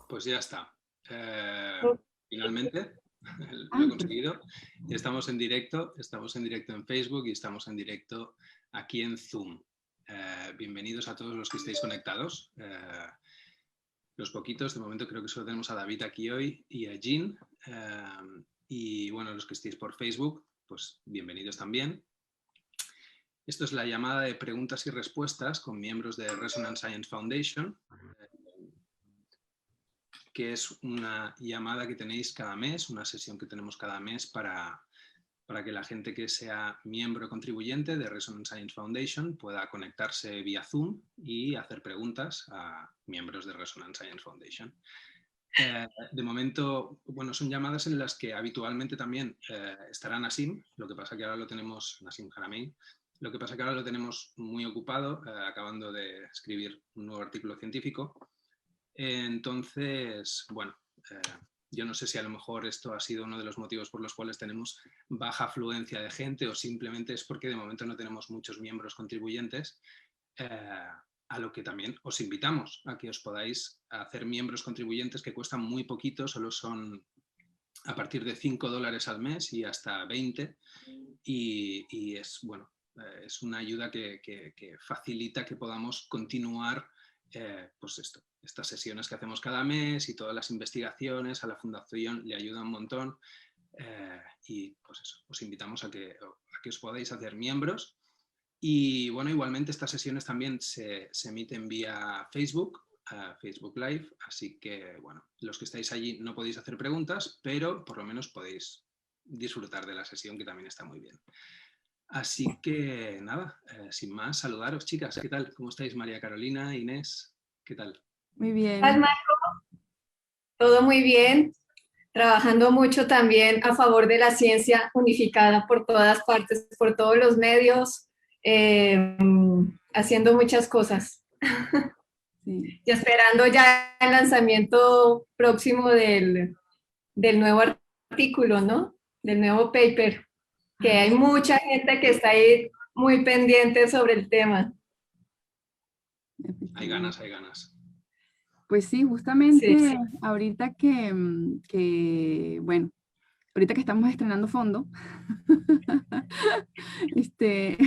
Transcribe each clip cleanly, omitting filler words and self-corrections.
Pues ya está. Oh, Finalmente lo he Ah, conseguido. Estamos en directo en Facebook y estamos en directo aquí en Zoom. Bienvenidos a todos los que estéis conectados. Los poquitos, de momento creo que solo tenemos a David aquí hoy y a Jean. Y bueno, los que estéis por Facebook, pues bienvenidos también. Esto es la llamada de preguntas y respuestas con miembros de Resonance Science Foundation, que es una llamada que tenéis cada mes, una sesión que tenemos cada mes para que la gente que sea miembro contribuyente de Resonance Science Foundation pueda conectarse vía Zoom y hacer preguntas a miembros de Resonance Science Foundation. De momento, bueno, son llamadas en las que habitualmente también estará Nassim, lo que pasa que ahora lo tenemos, Nassim Haramein, lo que pasa que ahora lo tenemos muy ocupado, acabando de escribir un nuevo artículo científico. Entonces, bueno, yo no sé si a lo mejor esto ha sido uno de los motivos por los cuales tenemos baja afluencia de gente o simplemente es porque de momento no tenemos muchos miembros contribuyentes, a lo que también os invitamos a que os podáis hacer miembros contribuyentes que cuestan muy poquito, solo son a partir de $5 al mes y hasta 20 y es, bueno, es una ayuda que facilita que podamos continuar pues estas sesiones que hacemos cada mes y todas las investigaciones. A la Fundación le ayuda un montón y pues eso, os invitamos a que os podáis hacer miembros. Y bueno, igualmente estas sesiones también se emiten vía Facebook, Facebook Live, así que bueno, los que estáis allí no podéis hacer preguntas, pero por lo menos podéis disfrutar de la sesión, que también está muy bien. Así que nada, sin más, saludaros, chicas. ¿Qué tal? ¿Cómo estáis, María Carolina, Inés? ¿Qué tal? muy ¿Qué tal, bien. Marco? Todo muy bien, trabajando mucho también a favor de la ciencia unificada por todas partes, por todos los medios, eh, haciendo muchas cosas. Sí. Y esperando ya el lanzamiento próximo del nuevo artículo, ¿no? Del nuevo paper, que hay mucha gente que está ahí muy pendiente sobre el tema. Hay ganas, hay ganas. Pues sí, Sí, justamente sí. ahorita bueno, ahorita que estamos estrenando fondo, este,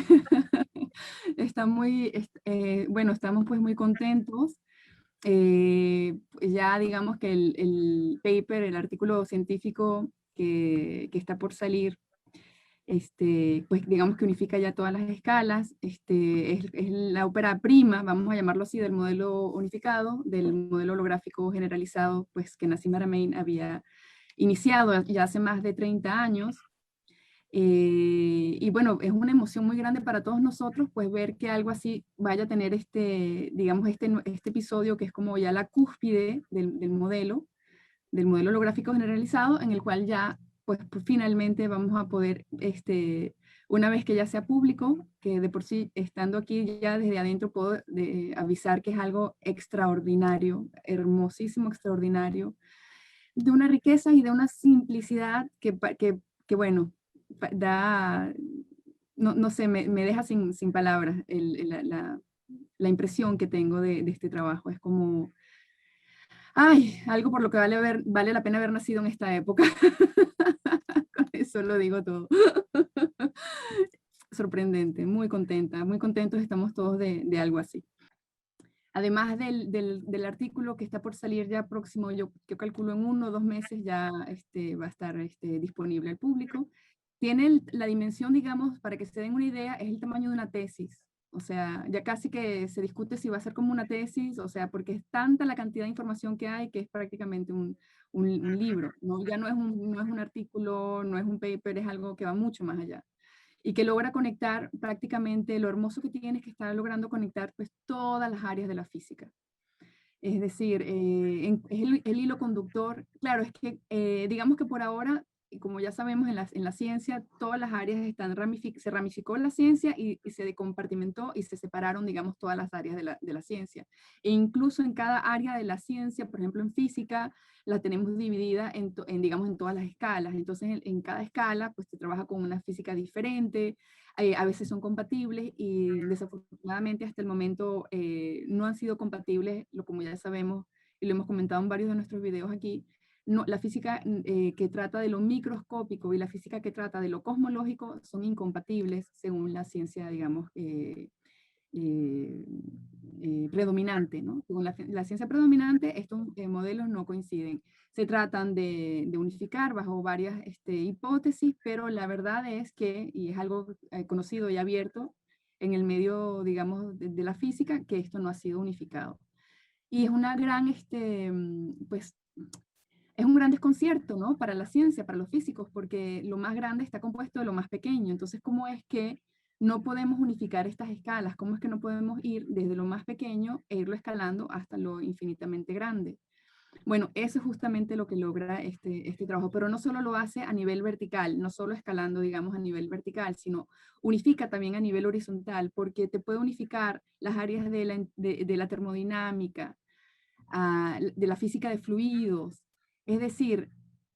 bueno, estamos pues muy contentos. Ya digamos que el paper, el artículo científico que está por salir, pues digamos que unifica ya todas las escalas, es la ópera prima, vamos a llamarlo así, del modelo unificado, del modelo holográfico generalizado, pues que Nassim Haramein había iniciado ya hace más de 30 años. Y bueno, es una emoción muy grande para todos nosotros, pues ver que algo así vaya a tener digamos, este episodio que es como ya la cúspide del modelo holográfico generalizado, en el cual ya, pues finalmente vamos a poder, una vez que ya sea público, que de por sí, estando aquí ya desde adentro, puedo avisar que es algo extraordinario, hermosísimo, extraordinario, de una riqueza y de una simplicidad que bueno, da, no sé, me deja sin palabras la impresión que tengo de este trabajo. Es como, ay, algo por lo que vale la pena haber nacido en esta época. Con eso lo digo todo. Sorprendente, muy contenta, muy contentos estamos todos de algo así. Además del artículo que está por salir ya próximo, yo calculo en 1 o 2 meses ya va a estar disponible al público. Tiene la dimensión, digamos, para que se den una idea, es el tamaño de una tesis. O sea, ya casi que se discute si va a ser como una tesis, o sea, porque es tanta la cantidad de información que hay que es prácticamente un libro, ¿no? Ya no es un artículo, no es un paper, es algo que va mucho más allá y que logra conectar prácticamente, lo hermoso que tiene es que está logrando conectar pues todas las áreas de la física. Es decir, es el hilo conductor. Claro, es que digamos que por ahora, y como ya sabemos en la ciencia, todas las áreas se ramificó la ciencia y se compartimentó y se separaron, digamos, todas las áreas de la ciencia. E incluso en cada área de la ciencia, por ejemplo en física, la tenemos dividida digamos, en todas las escalas. Entonces, en cada escala, pues se trabaja con una física diferente, a veces son compatibles y desafortunadamente hasta el momento no han sido compatibles, como ya sabemos, y lo hemos comentado en varios de nuestros videos aquí, no, la física que trata de lo microscópico y la física que trata de lo cosmológico son incompatibles según la ciencia, digamos, predominante, ¿no? Según la ciencia predominante, estos modelos no coinciden. Se tratan de unificar bajo varias hipótesis, pero la verdad es que, y es algo conocido y abierto en el medio, digamos, de la física, que esto no ha sido unificado. Y es una gran, pues, es un gran desconcierto, ¿no? Para la ciencia, para los físicos, porque lo más grande está compuesto de lo más pequeño. Entonces, ¿cómo es que no podemos unificar estas escalas? ¿Cómo es que no podemos ir desde lo más pequeño e irlo escalando hasta lo infinitamente grande? Bueno, eso es justamente lo que logra este trabajo, pero no solo lo hace a nivel vertical, no solo escalando, digamos, a nivel vertical, sino unifica también a nivel horizontal, porque te puede unificar las áreas de la termodinámica, de la física de fluidos. Es decir,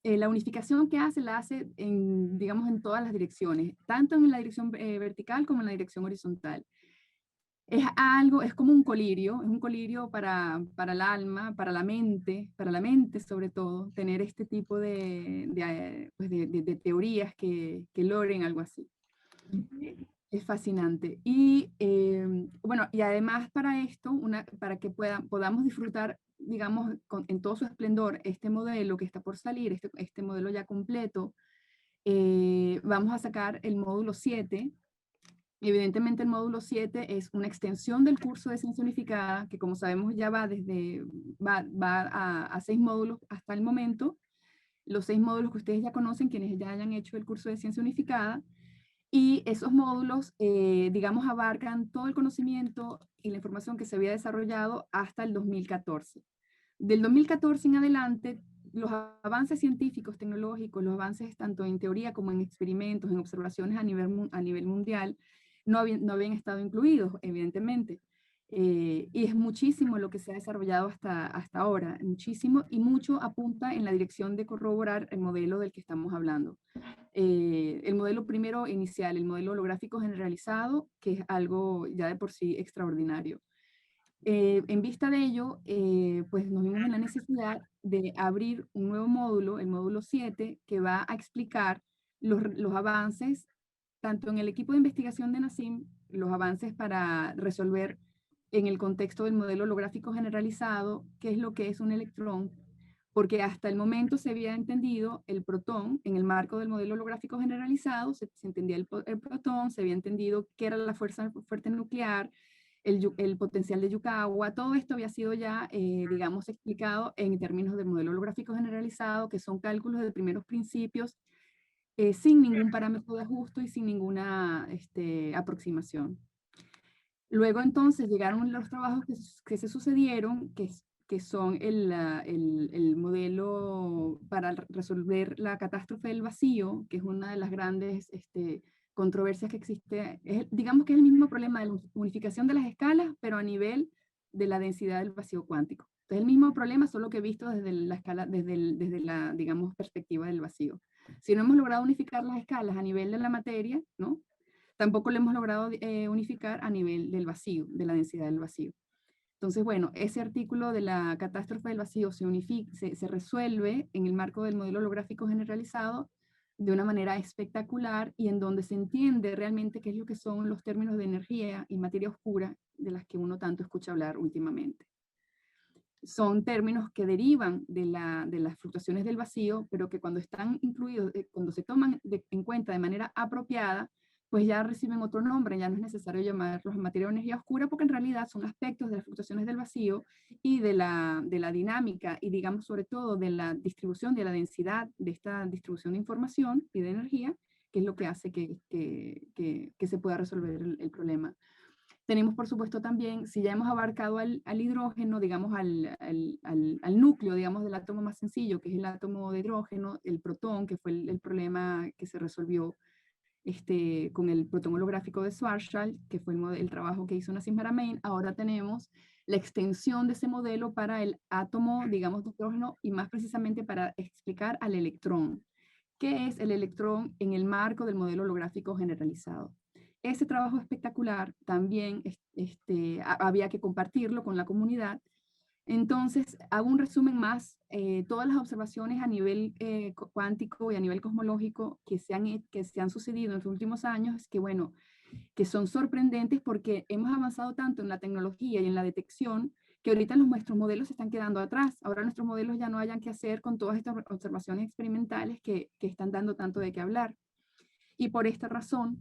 la unificación que hace la hace en, digamos, en todas las direcciones, tanto en la dirección vertical como en la dirección horizontal. Es algo, es como es un colirio para el alma, para la mente sobre todo, tener este tipo pues de teorías que logren algo así. Es fascinante. Y bueno, y además para esto, para que podamos disfrutar, digamos, en todo su esplendor, este modelo que está por salir, este modelo ya completo, vamos a sacar el módulo 7. Evidentemente el módulo 7 es una extensión del curso de Ciencia Unificada, que como sabemos ya va a 6 módulos hasta el momento. Los 6 módulos que ustedes ya conocen, quienes ya hayan hecho el curso de Ciencia Unificada. Y esos módulos, digamos, abarcan todo el conocimiento y la información que se había desarrollado hasta el 2014. Del 2014 en adelante, los avances científicos, tecnológicos, los avances tanto en teoría como en experimentos, en observaciones a nivel mundial, no habían estado incluidos, evidentemente. Y es muchísimo lo que se ha desarrollado hasta ahora, muchísimo, y mucho apunta en la dirección de corroborar el modelo del que estamos hablando. El modelo primero inicial, el modelo holográfico generalizado, que es algo ya de por sí extraordinario. En vista de ello, pues nos vimos en la necesidad de abrir un nuevo módulo, el módulo 7, que va a explicar los avances, tanto en el equipo de investigación de NACIM, los avances para resolver en el contexto del modelo holográfico generalizado, qué es lo que es un electrón, porque hasta el momento se había entendido el protón, en el marco del modelo holográfico generalizado, se entendía el protón, se había entendido qué era la fuerza fuerte nuclear, el potencial de Yukawa, todo esto había sido ya, digamos, explicado en términos del modelo holográfico generalizado, que son cálculos de primeros principios, sin ningún parámetro de ajuste y sin ninguna aproximación. Luego entonces llegaron los trabajos que se sucedieron, que son el modelo para resolver la catástrofe del vacío, que es una de las grandes controversias que existe. Digamos que es el mismo problema de la unificación de las escalas, pero a nivel de la densidad del vacío cuántico. Entonces el mismo problema, solo que visto desde la escala, desde la, digamos, perspectiva del vacío. Si no hemos logrado unificar las escalas a nivel de la materia, ¿no? Tampoco lo hemos logrado unificar a nivel del vacío, de la densidad del vacío. Entonces, bueno, ese artículo de la catástrofe del vacío se resuelve en el marco del modelo holográfico generalizado de una manera espectacular y en donde se entiende realmente qué es lo que son los términos de energía y materia oscura de las que uno tanto escucha hablar últimamente. Son términos que derivan de las fluctuaciones del vacío, pero que cuando están incluidos, cuando se toman en cuenta de manera apropiada, pues ya reciben otro nombre, ya no es necesario llamarlos materia o energía oscura, porque en realidad son aspectos de las fluctuaciones del vacío y de la dinámica y digamos sobre todo de la distribución, de la densidad de esta distribución de información y de energía, que es lo que hace que se pueda resolver el problema. Tenemos, por supuesto, también, si ya hemos abarcado al hidrógeno, digamos, al núcleo, digamos, del átomo más sencillo, que es el átomo de hidrógeno, el protón, que fue el problema que se resolvió con el protón holográfico de Schwarzschild, que fue el trabajo que hizo Nassim Haramein. Ahora tenemos la extensión de ese modelo para el átomo, digamos, de hidrógeno, y más precisamente para explicar al electrón. ¿Qué es el electrón en el marco del modelo holográfico generalizado? Ese trabajo espectacular también había que compartirlo con la comunidad Entonces, hago un resumen más. Todas las observaciones a nivel cuántico y a nivel cosmológico que se han sucedido en los últimos años, que bueno, que son sorprendentes porque hemos avanzado tanto en la tecnología y en la detección que ahorita nuestros modelos se están quedando atrás. Ahora nuestros modelos ya no hayan que hacer con todas estas observaciones experimentales que están dando tanto de qué hablar. Y por esta razón,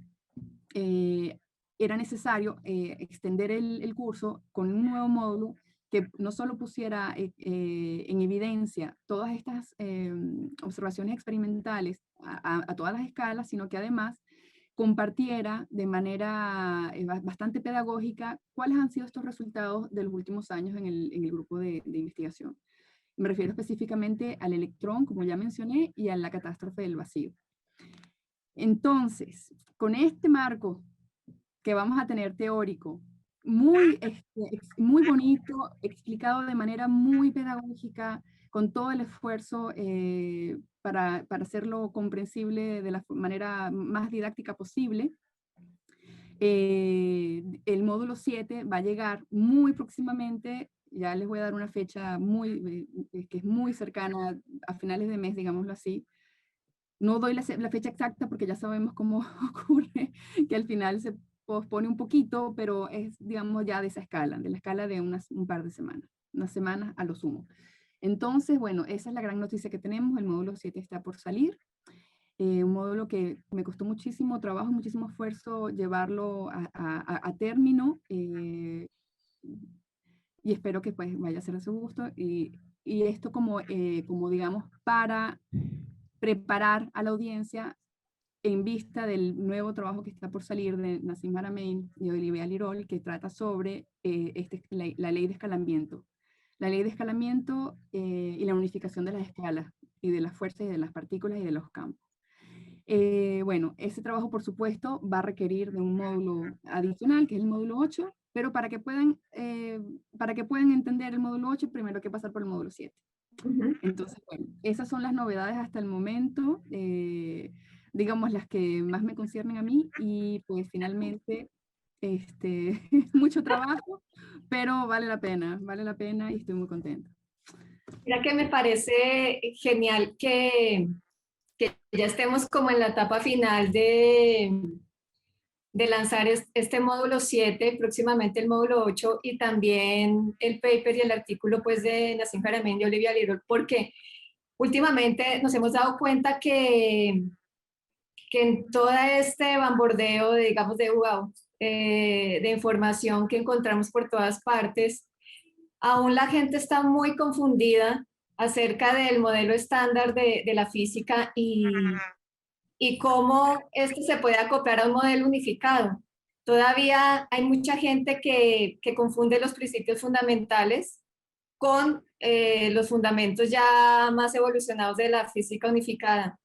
era necesario extender el curso con un nuevo módulo que no solo pusiera en evidencia todas estas observaciones experimentales a todas las escalas, sino que además compartiera de manera bastante pedagógica cuáles han sido estos resultados de los últimos años en el grupo de investigación. Me refiero específicamente al electrón, como ya mencioné, y a la catástrofe del vacío. Entonces, con este marco que vamos a tener teórico, muy bonito, explicado de manera muy pedagógica, con todo el esfuerzo para hacerlo comprensible de la manera más didáctica posible. El módulo 7 va a llegar muy próximamente, ya les voy a dar una fecha que es muy cercana, a finales de mes, digámoslo así. No doy la fecha exacta porque ya sabemos cómo ocurre, que al final se pospone un poquito, pero es, digamos, ya de esa escala, de la escala de un par de semanas, unas semanas a lo sumo. Entonces, bueno, esa es la gran noticia que tenemos, el módulo 7 está por salir, un módulo que me costó muchísimo trabajo, muchísimo esfuerzo llevarlo a término, y espero que pues vaya a ser a su gusto, y esto como digamos, para preparar a la audiencia en vista del nuevo trabajo que está por salir de Nassim Haramein y Olivier Lirol, que trata sobre la ley de escalamiento. La ley de escalamiento y la unificación de las escalas y de las fuerzas y de las partículas y de los campos. Bueno, ese trabajo, por supuesto, va a requerir de un módulo adicional, que es el módulo 8, pero para que puedan entender el módulo 8, primero hay que pasar por el módulo 7. Entonces, bueno, esas son las novedades hasta el momento, digamos las que más me conciernen a mí, y pues finalmente, mucho trabajo, pero vale la pena y estoy muy contenta. Mira que me parece genial que ya estemos como en la etapa final de lanzar este módulo 7, próximamente el módulo 8, y también el paper y el artículo pues de Nassim Haramein y Olivier Lirol, porque últimamente nos hemos dado cuenta que en todo este bambordeo, digamos, de información que encontramos por todas partes, aún la gente está muy confundida acerca del modelo estándar de la física y cómo este se puede acoplar a un modelo unificado. Todavía hay mucha gente que confunde los principios fundamentales con los fundamentos ya más evolucionados de la física unificada.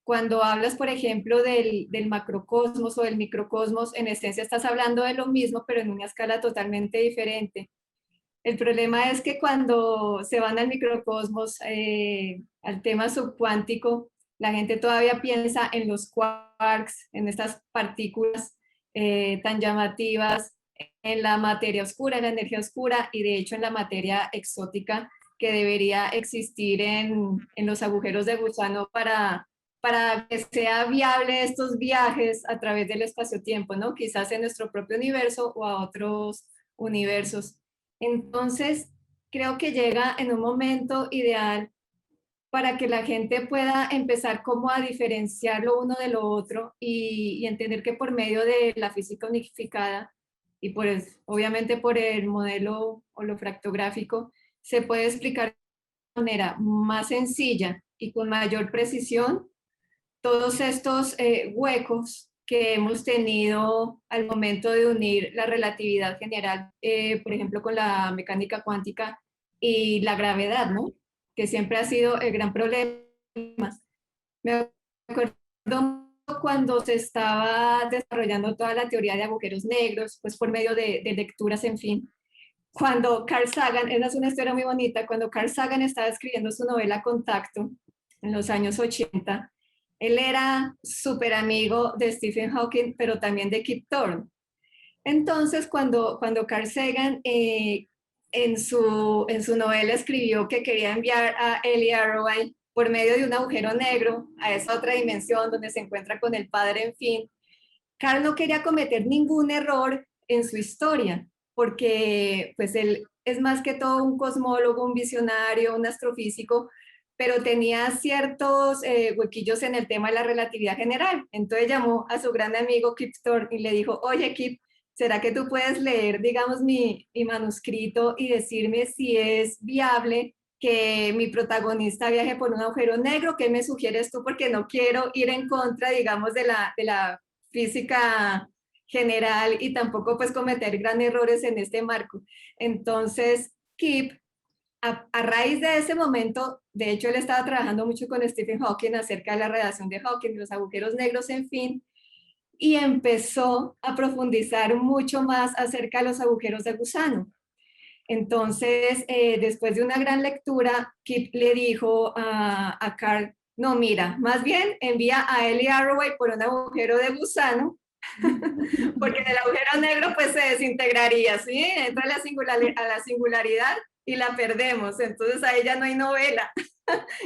Cuando hablas, por ejemplo, del macrocosmos o del microcosmos, en esencia estás hablando de lo mismo, pero en una escala totalmente diferente. El problema es que cuando se van al microcosmos, al tema subcuántico, la gente todavía piensa en los quarks, en estas partículas tan llamativas, en la materia oscura, en la energía oscura y de hecho en la materia exótica que debería existir en los agujeros de gusano para que sea viable estos viajes a través del espacio-tiempo, ¿no? Quizás en nuestro propio universo o a otros universos. Entonces, creo que llega en un momento ideal para que la gente pueda empezar como a diferenciar lo uno de lo otro y entender que por medio de la física unificada y obviamente por el modelo holofractográfico se puede explicar de manera más sencilla y con mayor precisión todos estos huecos que hemos tenido al momento de unir la relatividad general, por ejemplo, con la mecánica cuántica y la gravedad, ¿no? Que siempre ha sido el gran problema. Me acuerdo cuando se estaba desarrollando toda la teoría de agujeros negros, pues por medio de lecturas, en fin. Cuando Carl Sagan, esa es una historia muy bonita, cuando Carl Sagan estaba escribiendo su novela Contacto en los años 80, él era súper amigo de Stephen Hawking, pero también de Kip Thorne. Entonces, cuando Carl Sagan en su novela escribió que quería enviar a Ellie Arroway por medio de un agujero negro a esa otra dimensión donde se encuentra con el padre, en fin. Carl no quería cometer ningún error en su historia, porque pues él es más que todo un cosmólogo, un visionario, un astrofísico, pero tenía ciertos huequillos en el tema de la relatividad general. Entonces llamó a su gran amigo Kip Thorne y le dijo, oye Kip, ¿será que tú puedes leer, digamos, mi manuscrito y decirme si es viable que mi protagonista viaje por un agujero negro? ¿Qué me sugieres tú? Porque no quiero ir en contra, digamos, de la física general y tampoco pues cometer grandes errores en este marco. Entonces, Kip, a raíz de ese momento, de hecho él estaba trabajando mucho con Stephen Hawking acerca de la radiación de Hawking, los agujeros negros, en fin, y empezó a profundizar mucho más acerca de los agujeros de gusano. Entonces, después de una gran lectura, Kip le dijo a Carl, no, mira, más bien envía a Ellie Arroway por un agujero de gusano, porque en el agujero negro pues se desintegraría, ¿sí? Entra a la singularidad y la perdemos, entonces ahí ya no hay novela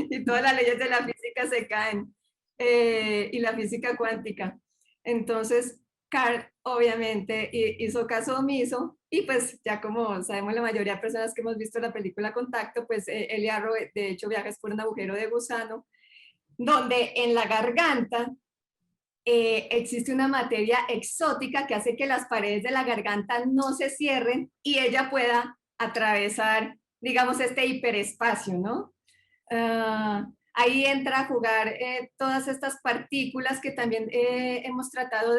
y todas las leyes de la física se caen, y la física cuántica. Entonces, Carl obviamente hizo caso omiso y pues ya como sabemos la mayoría de personas que hemos visto la película Contacto, pues Ellie Arroway de hecho viaja por un agujero de gusano donde en la garganta existe una materia exótica que hace que las paredes de la garganta no se cierren y ella pueda atravesar, digamos, este hiperespacio, ¿no? Ahí entra a jugar todas estas partículas que también hemos tratado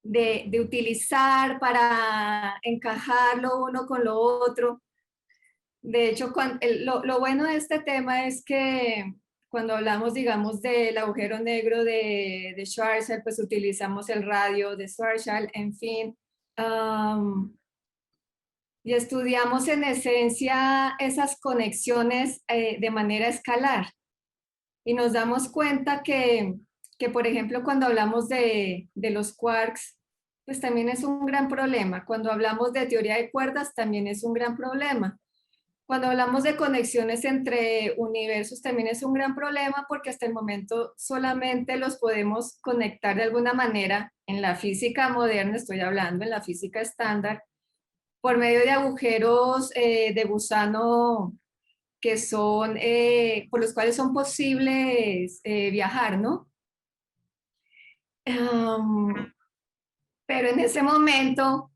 de utilizar para encajar lo uno con lo otro. De hecho, lo bueno de este tema es que cuando hablamos, digamos, del agujero negro de Schwarzschild, pues utilizamos el radio de Schwarzschild, en fin. Y estudiamos en esencia esas conexiones de manera escalar. Y nos damos cuenta que por ejemplo, cuando hablamos de los quarks, pues también es un gran problema. Cuando hablamos de teoría de cuerdas, también es un gran problema. Cuando hablamos de conexiones entre universos también es un gran problema porque hasta el momento solamente los podemos conectar de alguna manera en la física moderna, estoy hablando en la física estándar, por medio de agujeros de gusano que son, por los cuales son posibles viajar, ¿no? Pero en ese momento,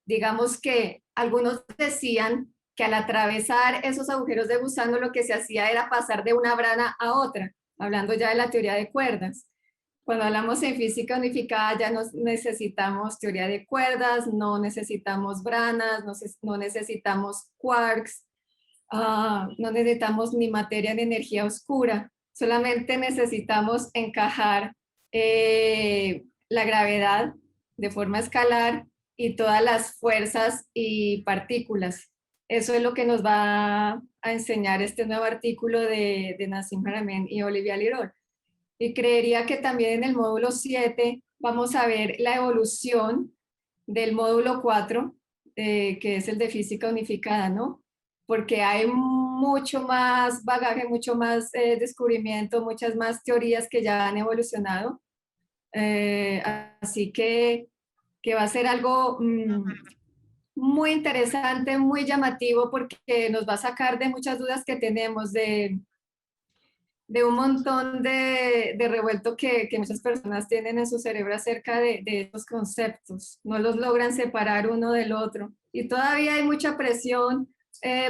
digamos que algunos decían que al atravesar esos agujeros de gusano lo que se hacía era pasar de una brana a otra, hablando ya de la teoría de cuerdas. Cuando hablamos en física unificada ya no necesitamos teoría de cuerdas, no necesitamos branas, no necesitamos quarks, no necesitamos ni materia ni energía oscura, solamente necesitamos encajar la gravedad de forma escalar y todas las fuerzas y partículas. Eso es lo que nos va a enseñar este nuevo artículo de Nassim Haramein y Olivia Lirol. Y creería que también en el módulo 7 vamos a ver la evolución del módulo 4, que es el de física unificada, ¿no? Porque hay mucho más bagaje, mucho más descubrimiento, muchas más teorías que ya han evolucionado. Así que va a ser algo muy interesante, muy llamativo, porque nos va a sacar de muchas dudas que tenemos, de un montón de revuelto que muchas personas tienen en su cerebro acerca de estos conceptos. No los logran separar uno del otro. Y todavía hay mucha presión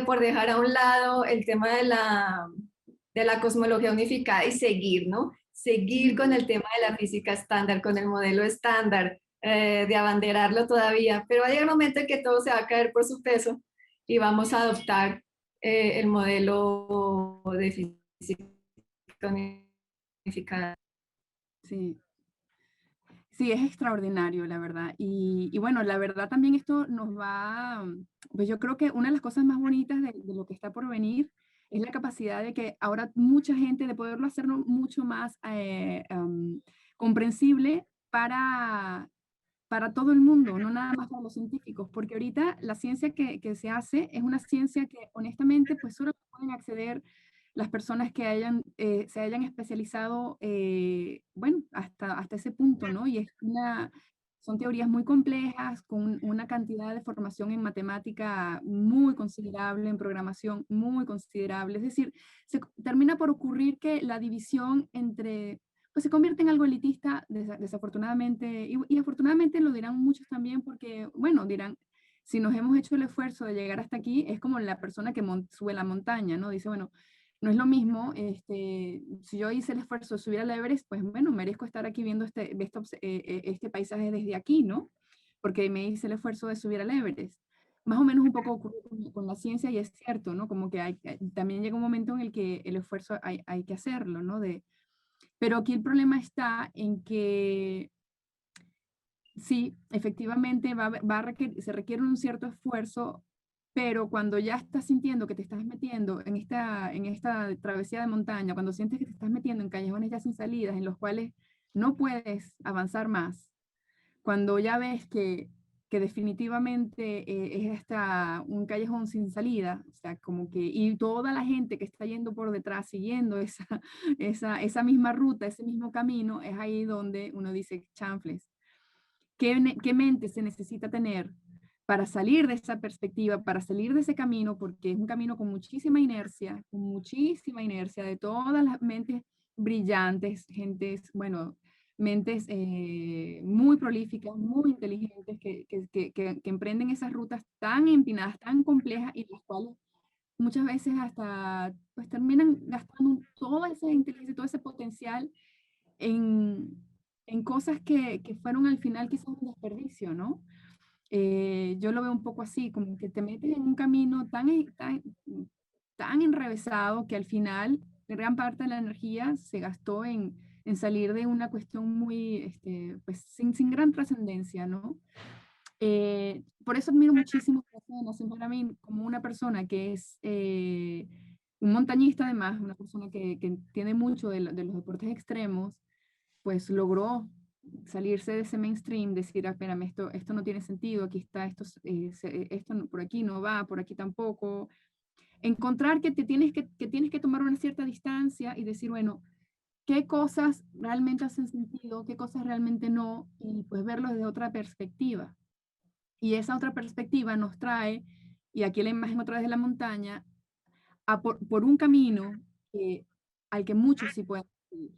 por dejar a un lado el tema de la cosmología unificada y seguir, ¿no? Seguir con el tema de la física estándar, con el modelo estándar, de abanderarlo todavía. Pero va a llegar un momento en que todo se va a caer por su peso y vamos a adoptar el modelo de física unificada. Sí. Sí, es extraordinario, la verdad. Y bueno, la verdad también esto nos va, pues yo creo que una de las cosas más bonitas de lo que está por venir es la capacidad de que ahora mucha gente, de poderlo hacerlo mucho más comprensible para para todo el mundo, no nada más para los científicos, porque ahorita la ciencia que se hace es una ciencia que honestamente pues solo pueden acceder las personas que se hayan especializado, bueno, hasta ese punto, ¿no? Y son teorías muy complejas, con una cantidad de formación en matemática muy considerable, en programación muy considerable. Es decir, termina por ocurrir que la división entre pues se convierte en algo elitista, desafortunadamente, y afortunadamente lo dirán muchos también porque, bueno, dirán, si nos hemos hecho el esfuerzo de llegar hasta aquí, es como la persona que sube la montaña, ¿no? Dice, bueno, no es lo mismo, si yo hice el esfuerzo de subir al Everest, pues bueno, merezco estar aquí viendo este paisaje desde aquí, ¿no? Porque me hice el esfuerzo de subir al Everest. Más o menos un poco ocurre con la ciencia y es cierto, ¿no? Como que también llega un momento en el que el esfuerzo hay que hacerlo, ¿no? Pero aquí el problema está en que sí, efectivamente se requiere un cierto esfuerzo, pero cuando ya estás sintiendo que te estás metiendo en esta travesía de montaña, cuando sientes que te estás metiendo en callejones ya sin salidas, en los cuales no puedes avanzar más, cuando ya ves que definitivamente es hasta un callejón sin salida, o sea, como que, y toda la gente que está yendo por detrás, siguiendo esa misma ruta, ese mismo camino, es ahí donde uno dice, chanfles, ¿qué mente se necesita tener para salir de esa perspectiva, para salir de ese camino? Porque es un camino con muchísima inercia de todas las mentes brillantes, gentes, bueno, mentes muy prolíficas, muy inteligentes, que emprenden esas rutas tan empinadas, tan complejas y las cuales muchas veces hasta pues terminan gastando toda esa inteligencia, todo ese potencial en, en cosas que fueron al final quizás un desperdicio, ¿no? Yo lo veo un poco así, como que te metes en un camino tan enrevesado que al final gran parte de la energía se gastó en salir de una cuestión muy, pues sin gran trascendencia, ¿no? Por eso admiro muchísimo a Nassim Haramein como una persona que es un montañista además, una persona que entiende mucho de los deportes extremos, pues logró salirse de ese mainstream, decir, ah, espérame, esto no tiene sentido, aquí está, por aquí no va, por aquí tampoco. Encontrar que tienes que tomar una cierta distancia y decir, bueno, qué cosas realmente hacen sentido, qué cosas realmente no, y pues verlo desde otra perspectiva. Y esa otra perspectiva nos trae, y aquí la imagen otra vez de la montaña, por un camino al que muchos sí pueden ir.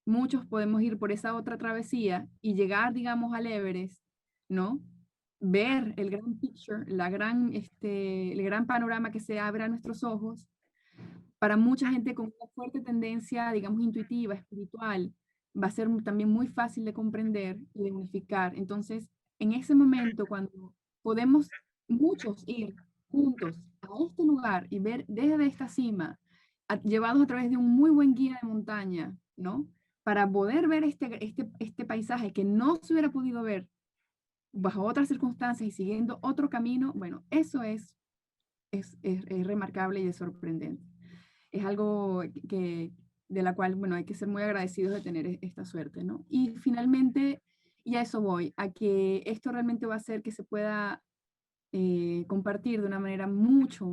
Muchos podemos ir por esa otra travesía y llegar, digamos, al Everest, ¿no? Ver el gran picture, el gran panorama que se abre a nuestros ojos. Para mucha gente con una fuerte tendencia, digamos, intuitiva, espiritual, va a ser también muy fácil de comprender y de unificar. Entonces, en ese momento, cuando podemos muchos ir juntos a este lugar y ver desde esta cima, llevados a través de un muy buen guía de montaña, ¿no? Para poder ver este paisaje que no se hubiera podido ver bajo otras circunstancias y siguiendo otro camino, bueno, eso es remarcable y es sorprendente. Es algo de la cual, bueno, hay que ser muy agradecidos de tener esta suerte, ¿no? Y finalmente, y a eso voy, a que esto realmente va a hacer que se pueda compartir de una manera mucho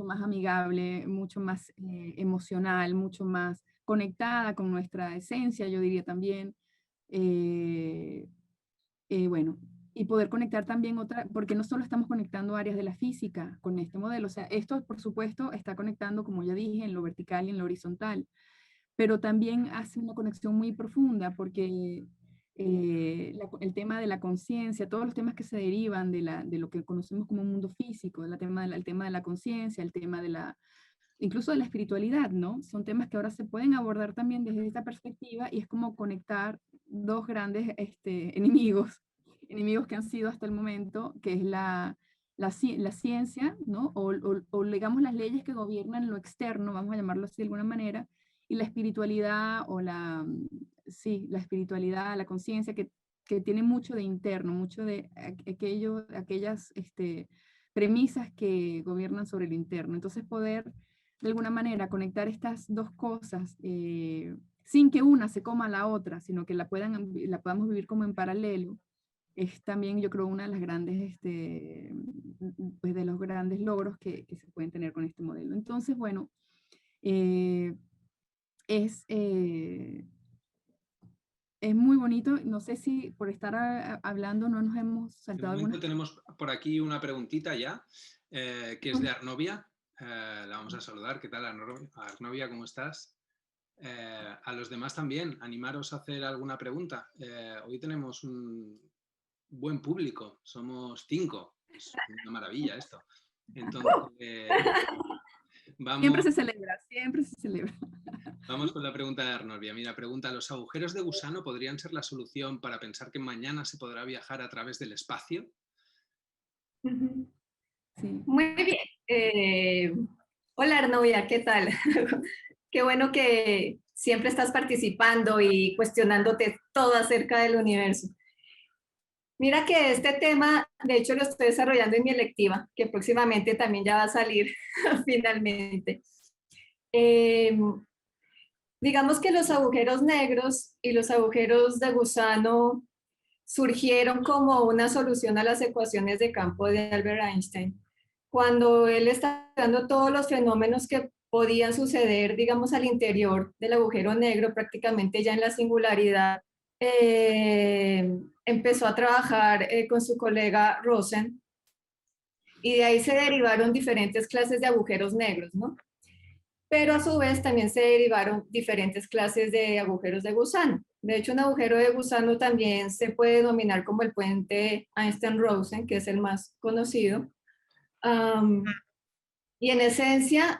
más amigable, mucho más emocional, mucho más conectada con nuestra esencia, yo diría también. Eh, bueno, y poder conectar también porque no solo estamos conectando áreas de la física con este modelo, o sea, esto por supuesto está conectando, como ya dije, en lo vertical y en lo horizontal, pero también hace una conexión muy profunda porque el tema de la conciencia, todos los temas que se derivan de lo que conocemos como un mundo físico, el tema de la conciencia, el tema incluso de la espiritualidad, ¿no? Son temas que ahora se pueden abordar también desde esta perspectiva y es como conectar dos grandes enemigos que han sido hasta el momento, que es la ciencia, ¿no? O digamos las leyes que gobiernan lo externo, vamos a llamarlo así de alguna manera, y la espiritualidad sí, la espiritualidad, la conciencia que tiene mucho de interno, mucho de aquellas premisas que gobiernan sobre lo interno. Entonces poder de alguna manera conectar estas dos cosas sin que una se coma a la otra, sino que la podamos vivir como en paralelo, es también, yo creo, una de las grandes, pues de los grandes logros que se pueden tener con este modelo. Entonces, bueno, es, es muy bonito. No sé si por estar hablando no nos hemos De saltado momento algunas. tenemos por aquí una preguntita ya, que es de Arnovia. La vamos a saludar. ¿Qué tal, Arnovia? ¿Cómo estás? A los demás también, animaros a hacer alguna pregunta. Hoy tenemos un buen público, somos 5. Es una maravilla esto. Entonces, Siempre vamos, se celebra, siempre se celebra. vamos con la pregunta de Arnovia. Mira, pregunta, ¿los agujeros de gusano podrían ser la solución para pensar que mañana se podrá viajar a través del espacio? Sí. Muy bien. Hola Arnovia, ¿qué tal? Qué bueno que siempre estás participando y cuestionándote todo acerca del universo. Mira que este tema, de hecho, lo estoy desarrollando en mi electiva, que próximamente también ya va a salir finalmente. Eh, digamos que los agujeros negros y los agujeros de gusano surgieron como una solución a las ecuaciones de campo de Albert Einstein. Cuando él está dando todos los fenómenos que podían suceder, digamos, al interior del agujero negro, prácticamente ya en la singularidad, empezó a trabajar con su colega Rosen, y de ahí se derivaron diferentes clases de agujeros negros, ¿no? Pero a su vez también se derivaron diferentes clases de agujeros de gusano. De hecho, un agujero de gusano también se puede denominar como el puente Einstein-Rosen, que es el más conocido. Y en esencia,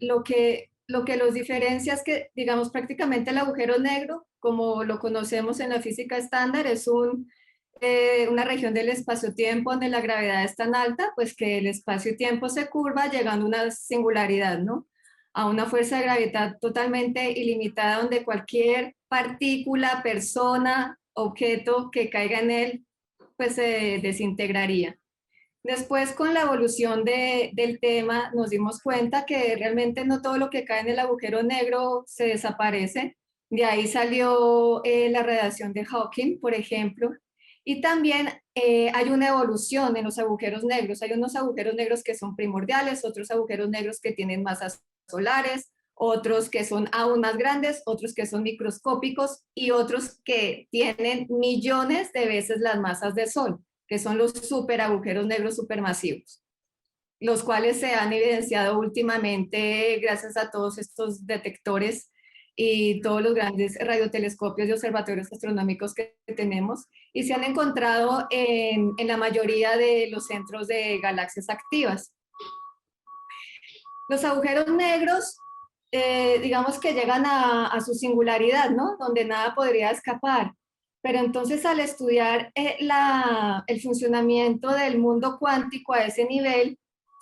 lo que los diferencia es que, digamos, prácticamente el agujero negro, como lo conocemos en la física estándar, es una región del espacio-tiempo donde la gravedad es tan alta, pues que el espacio-tiempo se curva llegando a una singularidad, ¿no? A una fuerza de gravedad totalmente ilimitada donde cualquier partícula, persona, objeto que caiga en él, pues se desintegraría. Después, con la evolución del tema, nos dimos cuenta que realmente no todo lo que cae en el agujero negro se desaparece. De ahí salió la radiación de Hawking, por ejemplo. Y también hay una evolución en los agujeros negros. Hay unos agujeros negros que son primordiales, otros agujeros negros que tienen masas solares, otros que son aún más grandes, otros que son microscópicos y otros que tienen millones de veces las masas del Sol, que son los super agujeros negros supermasivos, los cuales se han evidenciado últimamente gracias a todos estos detectores y todos los grandes radiotelescopios y observatorios astronómicos que tenemos, y se han encontrado en la mayoría de los centros de galaxias activas. Los agujeros negros, digamos que llegan a su singularidad, ¿no? Donde nada podría escapar. Pero entonces al estudiar el funcionamiento del mundo cuántico a ese nivel,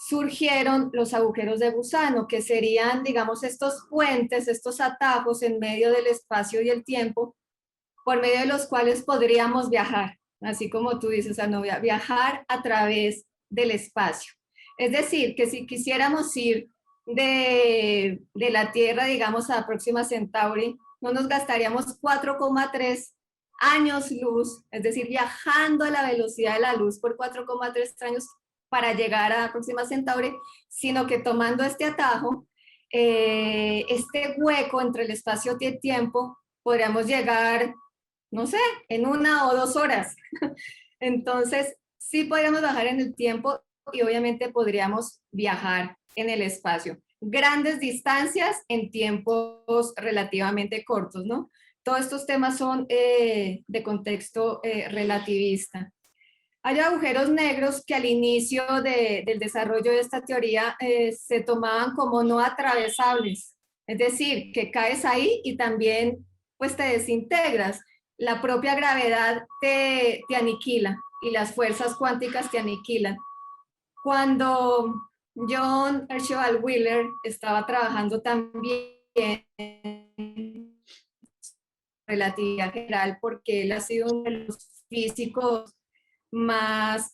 surgieron los agujeros de gusano, que serían, digamos, estos puentes, estos atajos en medio del espacio y el tiempo, por medio de los cuales podríamos viajar, así como tú dices, Anovia, viajar a través del espacio. Es decir, que si quisiéramos ir de la Tierra, digamos, a Próxima Centauri, no nos gastaríamos 4,3 años luz, es decir, viajando a la velocidad de la luz por 4,3 años para llegar a Próxima Centauri, sino que tomando este atajo, este hueco entre el espacio y el tiempo, podríamos llegar, no sé, en 1 o 2 horas. Entonces, sí podríamos bajar en el tiempo y obviamente podríamos viajar en el espacio. Grandes distancias en tiempos relativamente cortos, ¿no? Todos estos temas son de contexto relativista. Hay agujeros negros que al inicio del desarrollo de esta teoría se tomaban como no atravesables, es decir, que caes ahí y también pues te desintegras. La propia gravedad te aniquila y las fuerzas cuánticas te aniquilan. Cuando John Herschel Wheeler estaba trabajando también en relatividad general, porque él ha sido uno de los físicos más,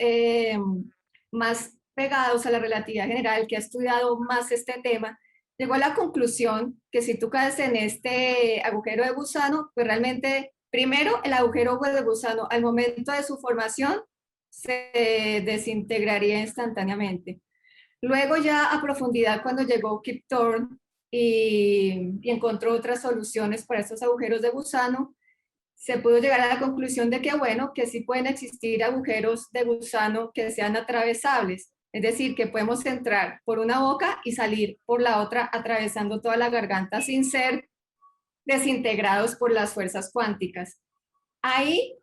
más pegados a la relatividad general, que ha estudiado más este tema, llegó a la conclusión que si tú caes en este agujero de gusano, pues realmente Primero, el agujero de gusano al momento de su formación se desintegraría instantáneamente. Luego ya a profundidad, cuando llegó Kip Thorne y encontró otras soluciones para estos agujeros de gusano, se pudo llegar a la conclusión de que, bueno, que sí pueden existir agujeros de gusano que sean atravesables, es decir, que podemos entrar por una boca y salir por la otra atravesando toda la garganta sin ser desintegrados por las fuerzas cuánticas. Ahí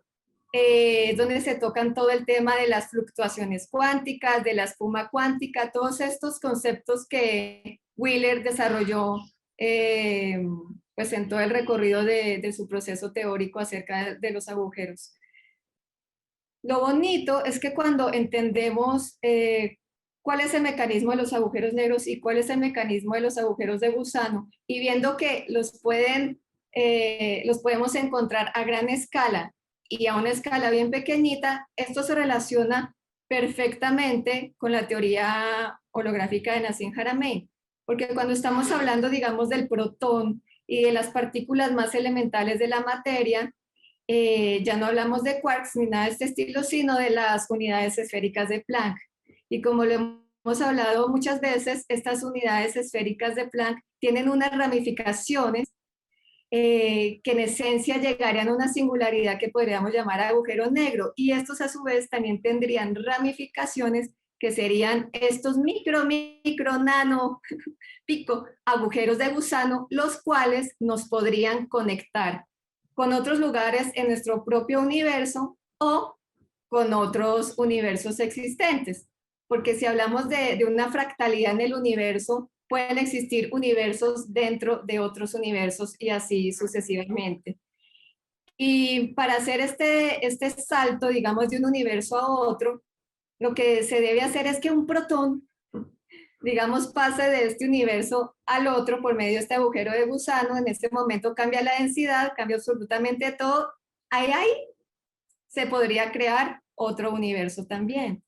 es donde se tocan todo el tema de las fluctuaciones cuánticas, de la espuma cuántica, todos estos conceptos que Wheeler desarrolló pues en todo el recorrido de su proceso teórico acerca de los agujeros. Lo bonito es que cuando entendemos cuál es el mecanismo de los agujeros negros y cuál es el mecanismo de los agujeros de gusano, y viendo que los podemos encontrar a gran escala y a una escala bien pequeñita, esto se relaciona perfectamente con la teoría holográfica de Nassim Haramein, porque cuando estamos hablando, digamos, del protón y de las partículas más elementales de la materia, ya no hablamos de quarks ni nada de este estilo, sino de las unidades esféricas de Planck. Y como lo hemos hablado muchas veces, estas unidades esféricas de Planck tienen unas ramificaciones que en esencia llegarían a una singularidad que podríamos llamar agujero negro, y estos a su vez también tendrían ramificaciones que serían estos micro, nano, pico, agujeros de gusano, los cuales nos podrían conectar con otros lugares en nuestro propio universo o con otros universos existentes. Porque si hablamos de una fractalidad en el universo, pueden existir universos dentro de otros universos y así sucesivamente. Y para hacer este salto, digamos, de un universo a otro, lo que se debe hacer es que un protón, digamos, pase de este universo al otro por medio de este agujero de gusano. En este momento cambia la densidad, cambia absolutamente todo. Ahí se podría crear otro universo también.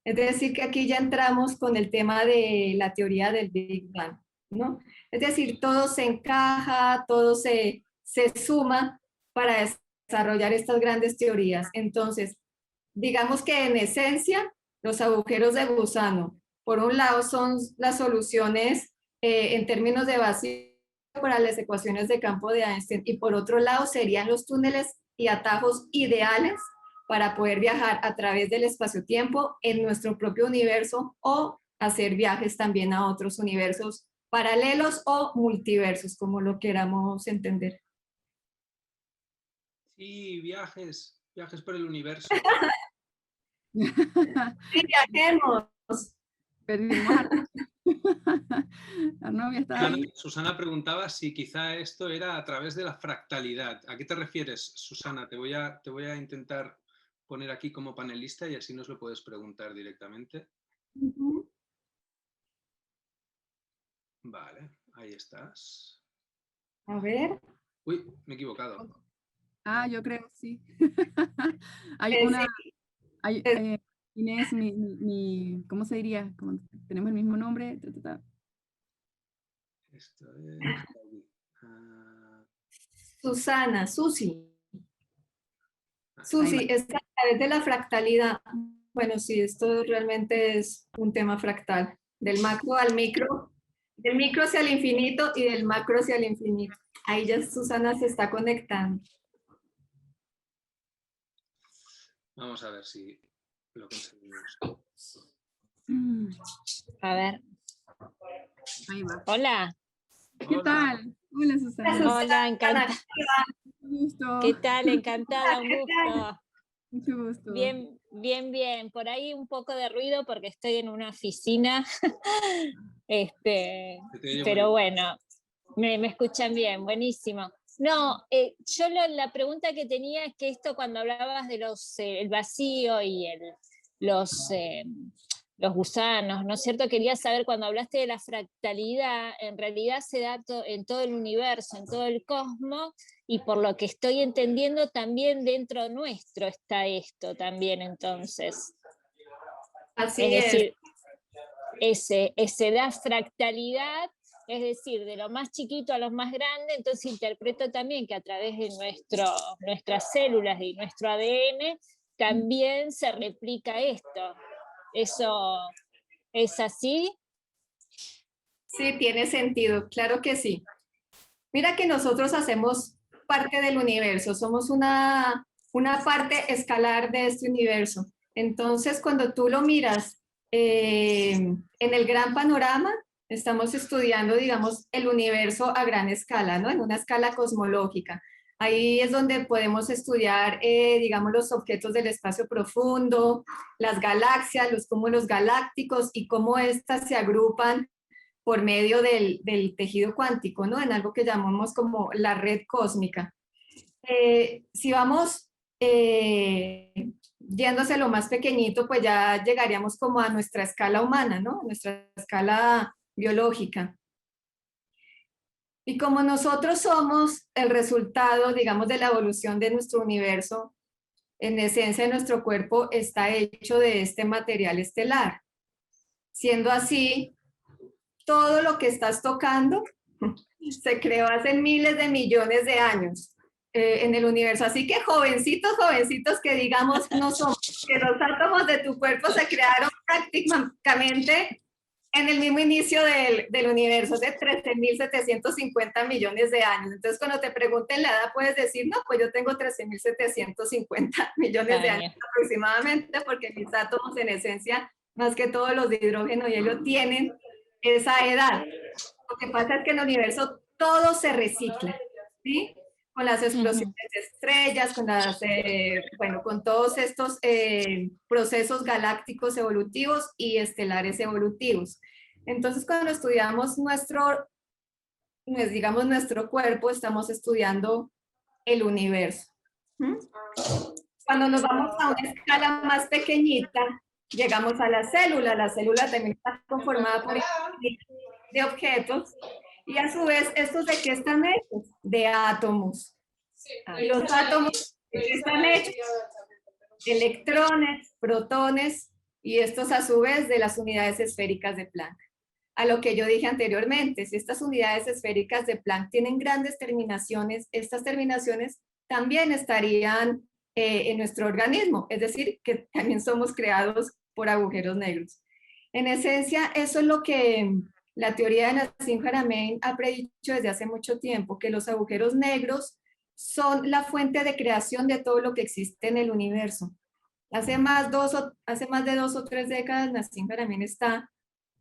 Es decir, que aquí ya entramos con el tema de la teoría del Big Bang, ¿no? Es decir, todo se encaja, todo se suma para desarrollar estas grandes teorías. Entonces, digamos que en esencia, los agujeros de gusano, por un lado, son las soluciones en términos de vacío para las ecuaciones de campo de Einstein, y por otro lado serían los túneles y atajos ideales para poder viajar a través del espacio-tiempo en nuestro propio universo o hacer viajes también a otros universos paralelos o multiversos, como lo queramos entender. Sí, viajes por el universo. Sí, viajemos. Perdimos a novia está ahí. Susana preguntaba si quizá esto era a través de la fractalidad. ¿A qué te refieres, Susana? Te voy a intentar poner aquí como panelista y así nos lo puedes preguntar directamente. Vale, ahí estás. A ver. Uy, me he equivocado. Ah, yo creo, sí. Hay una... Hay, Inés, ¿cómo se diría? Como tenemos el mismo nombre. Esto es... Susana, Susi. Susi, es a través de la fractalidad. Bueno, sí, esto realmente es un tema fractal. Del macro al micro, del micro hacia el infinito y del macro hacia el infinito. Ahí ya Susana se está conectando. Vamos a ver si lo conseguimos. A ver. Ahí va. Hola. ¿Qué tal? Hola, Susana. Hola, encantada. Un gusto. ¿Qué tal? Encantada, un gusto. Mucho gusto. Bien, bien, bien. Por ahí un poco de ruido porque estoy en una oficina. Pero bueno, me escuchan bien, buenísimo. No, yo la pregunta que tenía es que esto cuando hablabas de el vacío y los gusanos, ¿no es cierto? Quería saber, cuando hablaste de la fractalidad, en realidad se da en todo el universo, en todo el cosmos, y por lo que estoy entendiendo también dentro nuestro está esto también, entonces. Así es decir, esa fractalidad es decir, de lo más chiquito a lo más grande, entonces interpreto también que a través de nuestras células y nuestro ADN también se replica esto. ¿Eso es así? Sí, tiene sentido, claro que sí. Mira que nosotros hacemos parte del universo, somos una parte escalar de este universo. Entonces, cuando tú lo miras en el gran panorama, estamos estudiando, digamos, el universo a gran escala, ¿no? En una escala cosmológica. Ahí es donde podemos estudiar, digamos, los objetos del espacio profundo, las galaxias, los cúmulos galácticos y cómo éstas se agrupan por medio del tejido cuántico, ¿no? En algo que llamamos como la red cósmica. Si vamos yéndose a lo más pequeñito, pues ya llegaríamos como a nuestra escala humana, ¿no? Nuestra escala biológica. Y como nosotros somos el resultado, digamos, de la evolución de nuestro universo, en esencia nuestro cuerpo está hecho de este material estelar. Siendo así, todo lo que estás tocando se creó hace miles de millones de años en el universo. Así que jovencitos que digamos no somos, que los átomos de tu cuerpo se crearon prácticamente en el mismo inicio del universo, de 13.750 millones de años. Entonces, cuando te pregunten la edad, puedes decir, no, pues yo tengo 13.750 millones de años aproximadamente, porque mis átomos en esencia, más que todos los de hidrógeno y helio, tienen esa edad. Lo que pasa es que en el universo todo se recicla, ¿sí? Con las explosiones de estrellas, con todos estos procesos galácticos evolutivos y estelares evolutivos. Entonces, cuando estudiamos nuestro cuerpo, estamos estudiando el universo. Cuando nos vamos a una escala más pequeñita, llegamos a la célula. La célula también está conformada por de objetos, y a su vez, ¿estos de qué están hechos? De átomos. Y los átomos ¿de qué están hechos? Electrones, protones, y estos a su vez de las unidades esféricas de Planck. A lo que yo dije anteriormente, si estas unidades esféricas de Planck tienen grandes terminaciones, estas terminaciones también estarían en nuestro organismo, es decir, que también somos creados por agujeros negros. En esencia, eso es lo que la teoría de Nassim Haramein ha predicho desde hace mucho tiempo, que los agujeros negros son la fuente de creación de todo lo que existe en el universo. Hace más de 2 o 3 décadas, Nassim Haramein está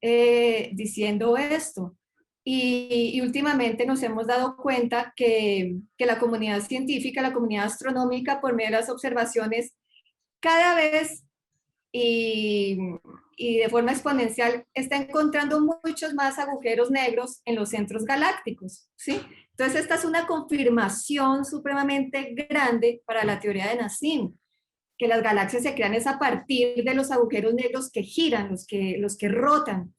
diciendo esto. Y últimamente nos hemos dado cuenta que la comunidad científica, la comunidad astronómica, por medio de las observaciones, cada vez y de forma exponencial está encontrando muchos más agujeros negros en los centros galácticos, ¿sí? Entonces esta es una confirmación supremamente grande para la teoría de Nassim, que las galaxias se crean es a partir de los agujeros negros que giran, los que rotan,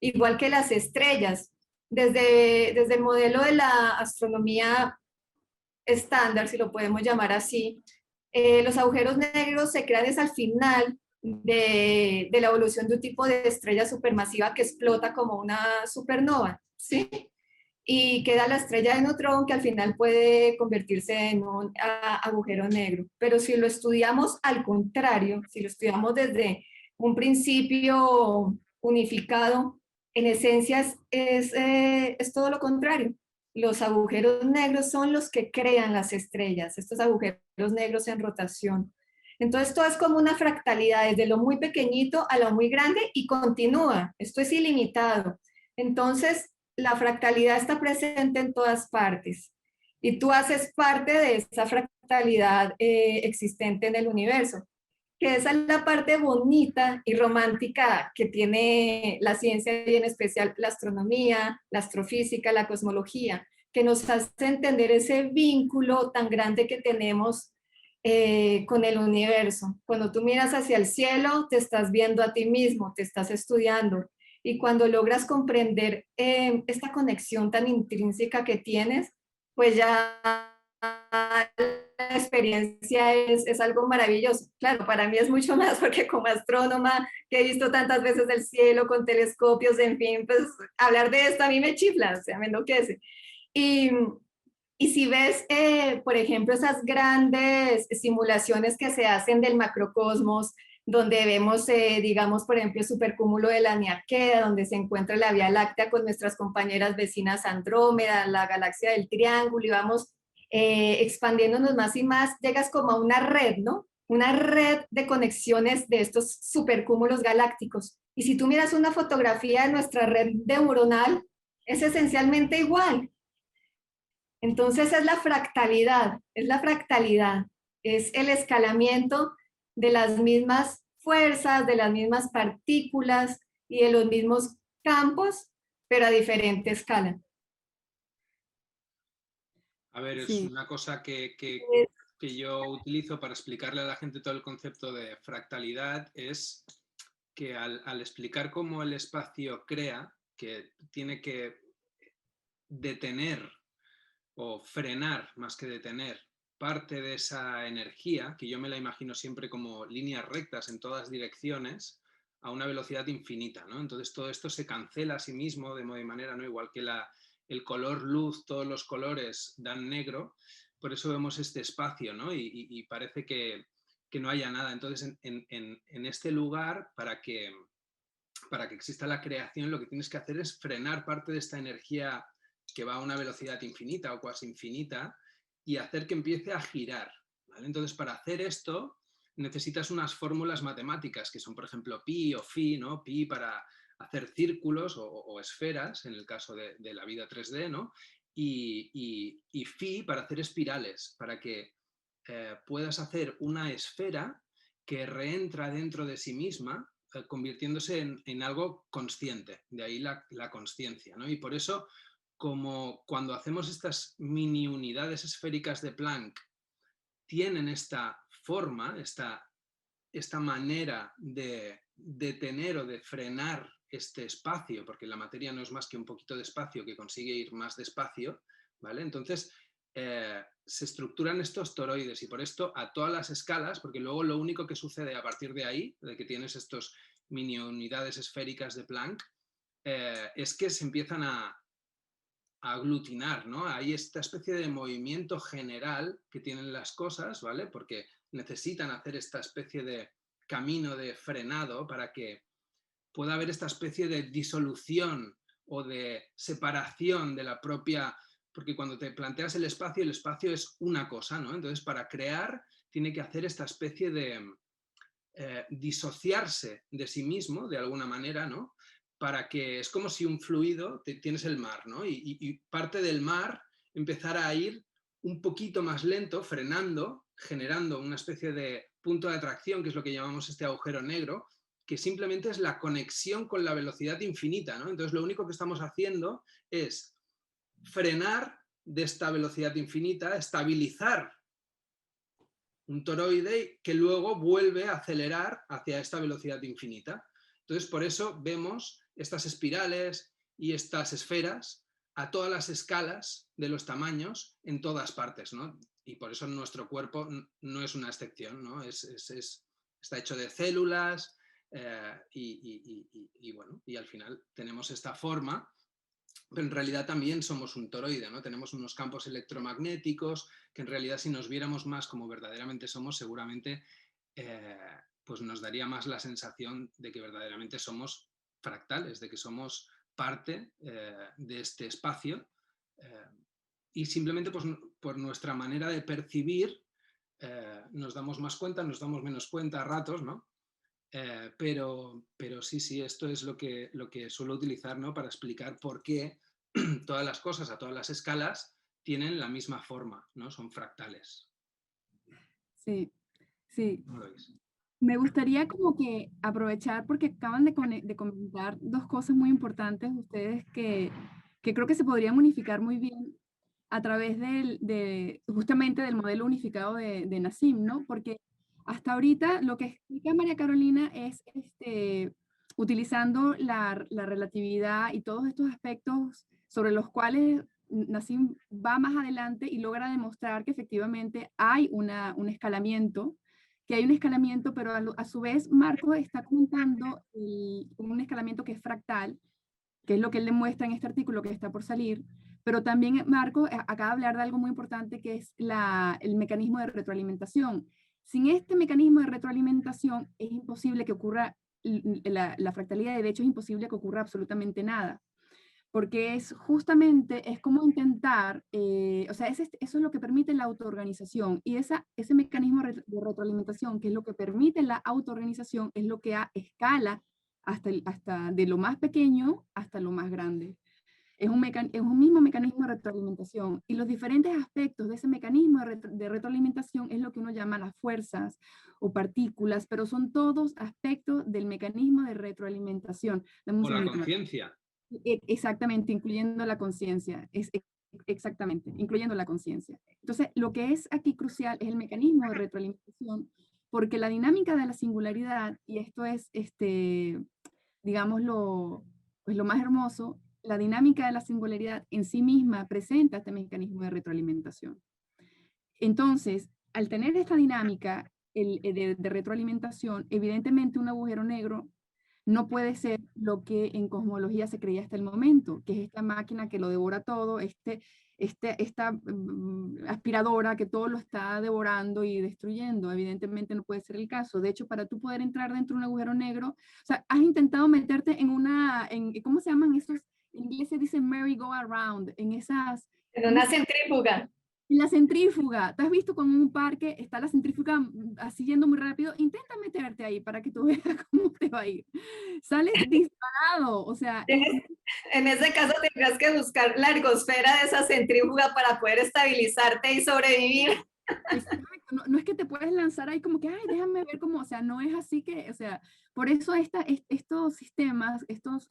igual que las estrellas. Desde el modelo de la astronomía estándar, si lo podemos llamar así, los agujeros negros se crean es al final de la evolución de un tipo de estrella supermasiva que explota como una supernova, ¿sí? Y queda la estrella de neutrón que al final puede convertirse en un agujero negro. Pero si lo estudiamos al contrario, si lo estudiamos desde un principio unificado, en esencia es todo lo contrario. Los agujeros negros son los que crean las estrellas, estos agujeros negros en rotación. Entonces todo es como una fractalidad, desde lo muy pequeñito a lo muy grande y continúa. Esto es ilimitado. Entonces la fractalidad está presente en todas partes y tú haces parte de esa fractalidad existente en el universo, que esa es la parte bonita y romántica que tiene la ciencia y en especial la astronomía, la astrofísica, la cosmología, que nos hace entender ese vínculo tan grande que tenemos con el universo. Cuando tú miras hacia el cielo, te estás viendo a ti mismo, te estás estudiando. Y cuando logras comprender esta conexión tan intrínseca que tienes, pues ya la experiencia es algo maravilloso. Claro, para mí es mucho más porque como astrónoma que he visto tantas veces el cielo con telescopios, en fin, pues hablar de esto a mí me chifla, o sea, me enloquece. Y, y si ves, por ejemplo, esas grandes simulaciones que se hacen del macrocosmos, donde vemos, digamos, por ejemplo, el supercúmulo de la Niaquea, donde se encuentra la Vía Láctea con nuestras compañeras vecinas Andrómeda, la galaxia del Triángulo, y vamos expandiéndonos más y más, llegas como a una red, ¿no? Una red de conexiones de estos supercúmulos galácticos. Y si tú miras una fotografía de nuestra red neuronal, es esencialmente igual. Entonces es la fractalidad, es el escalamiento de las mismas fuerzas, de las mismas partículas y de los mismos campos, pero a diferente escala. A ver, es Sí, una cosa que yo utilizo para explicarle a la gente todo el concepto de fractalidad, es que al explicar cómo el espacio crea, que tiene que detener o frenar más que detener parte de esa energía, que yo me la imagino siempre como líneas rectas en todas direcciones, a una velocidad infinita, ¿no? Entonces todo esto se cancela a sí mismo de manera, ¿no? Igual que el color luz, todos los colores dan negro, por eso vemos este espacio, ¿no? Y parece que no haya nada. Entonces en este lugar, para que exista la creación, lo que tienes que hacer es frenar parte de esta energía que va a una velocidad infinita o cuasi infinita y hacer que empiece a girar, ¿vale? Entonces, para hacer esto necesitas unas fórmulas matemáticas que son, por ejemplo, pi o phi, ¿no? Pi para hacer círculos o esferas, en el caso de la vida 3D, ¿no? Y phi para hacer espirales, para que puedas hacer una esfera que reentra dentro de sí misma, convirtiéndose en algo consciente, de ahí la consciencia, ¿no? Y por eso, como cuando hacemos estas mini unidades esféricas de Planck, tienen esta forma, esta manera de detener o de frenar este espacio, porque la materia no es más que un poquito de espacio que consigue ir más despacio, ¿vale? Entonces, se estructuran estos toroides y por esto a todas las escalas, porque luego lo único que sucede a partir de ahí, de que tienes estos mini unidades esféricas de Planck, es que se empiezan a aglutinar, ¿no? Hay esta especie de movimiento general que tienen las cosas, ¿vale? Porque necesitan hacer esta especie de camino de frenado para que pueda haber esta especie de disolución o de separación de la propia, porque cuando te planteas el espacio es una cosa, ¿no? Entonces, para crear tiene que hacer esta especie de disociarse de sí mismo, de alguna manera, ¿no? Para que es como si un fluido, tienes el mar, ¿no? Y parte del mar empezara a ir un poquito más lento, frenando, generando una especie de punto de atracción, que es lo que llamamos este agujero negro, que simplemente es la conexión con la velocidad infinita, ¿no? Entonces lo único que estamos haciendo es frenar de esta velocidad infinita, estabilizar un toroide que luego vuelve a acelerar hacia esta velocidad infinita. Entonces, por eso vemos estas espirales y estas esferas a todas las escalas de los tamaños en todas partes, ¿no? Y por eso nuestro cuerpo no es una excepción, ¿no? Está hecho de células bueno, y al final tenemos esta forma, pero en realidad también somos un toroide, ¿no? Tenemos unos campos electromagnéticos que en realidad si nos viéramos más como verdaderamente somos, seguramente pues nos daría más la sensación de que verdaderamente somos fractales, de que somos parte de este espacio y simplemente pues, por nuestra manera de percibir nos damos más cuenta, nos damos menos cuenta a ratos, ¿no? Pero sí, esto es lo que suelo utilizar, ¿no? Para explicar por qué todas las cosas a todas las escalas tienen la misma forma, ¿no? Son fractales. sí, sí. ¿Cómo lo veis? Me gustaría como que aprovechar porque acaban de comentar dos cosas muy importantes ustedes que creo que se podrían unificar muy bien a través justamente del modelo unificado de Nassim, ¿no? Porque hasta ahorita lo que explica María Carolina es utilizando la relatividad y todos estos aspectos sobre los cuales Nassim va más adelante y logra demostrar que efectivamente hay un escalamiento, pero a su vez Marco está contando un escalamiento que es fractal, que es lo que él demuestra en este artículo que está por salir, pero también Marco acaba de hablar de algo muy importante que es el mecanismo de retroalimentación. Sin este mecanismo de retroalimentación es imposible que ocurra la fractalidad, y de hecho es imposible que ocurra absolutamente nada, porque es justamente, es como intentar, o sea, eso es lo que permite la autoorganización, y ese mecanismo de retroalimentación, que es lo que permite la autoorganización, es lo que escala hasta de lo más pequeño hasta lo más grande. Es un mismo mecanismo de retroalimentación, y los diferentes aspectos de ese mecanismo de retroalimentación es lo que uno llama las fuerzas o partículas, pero son todos aspectos del mecanismo de retroalimentación. O la conciencia. Exactamente, incluyendo la conciencia. Exactamente, incluyendo la conciencia. Entonces, lo que es aquí crucial es el mecanismo de retroalimentación, porque la dinámica de la singularidad, y esto es, digamos, pues lo más hermoso, la dinámica de la singularidad en sí misma presenta este mecanismo de retroalimentación. Entonces, al tener esta dinámica de retroalimentación, evidentemente un agujero negro no puede ser lo que en cosmología se creía hasta el momento, que es esta máquina que lo devora todo, esta aspiradora que todo lo está devorando y destruyendo. Evidentemente no puede ser el caso. De hecho, para tú poder entrar dentro de un agujero negro, o sea, has intentado meterte en ¿cómo se llaman esos? En inglés se dice merry-go-around, en esas... En una centrífuga. En la centrífuga, ¿te has visto con un parque está la centrífuga así yendo muy rápido? Intenta meterte ahí para que tú veas cómo te va a ir. Sales disparado, o sea... En ese caso tendrás que buscar la ergosfera de esa centrífuga para poder estabilizarte y sobrevivir. Exacto, no es que te puedes lanzar ahí como que, ay, déjame ver cómo, o sea, no es así que, o sea, por eso estos sistemas, estos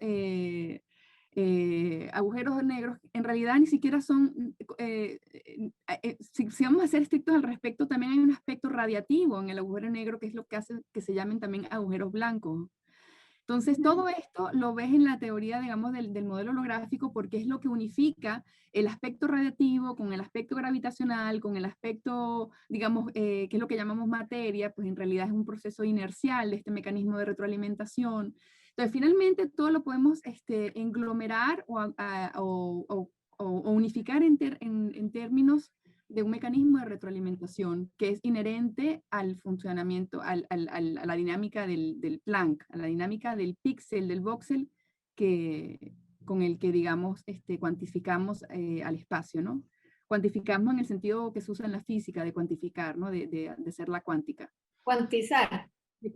agujeros negros, en realidad ni siquiera son, si vamos a ser estrictos al respecto, también hay un aspecto radiativo en el agujero negro, que es lo que hace que se llamen también agujeros blancos. Entonces, todo esto lo ves en la teoría, digamos, del modelo holográfico, porque es lo que unifica el aspecto radiativo con el aspecto gravitacional, con el aspecto, digamos, que es lo que llamamos materia, pues en realidad es un proceso inercial de este mecanismo de retroalimentación. Entonces, finalmente, todo lo podemos englomerar o unificar en términos de un mecanismo de retroalimentación que es inherente al funcionamiento, a la dinámica del Planck, a la dinámica del píxel, del voxel, con el que, digamos, cuantificamos al espacio, ¿no? Cuantificamos en el sentido que se usa en la física, de cuantificar, ¿no? De ser la cuántica. Cuantizar. De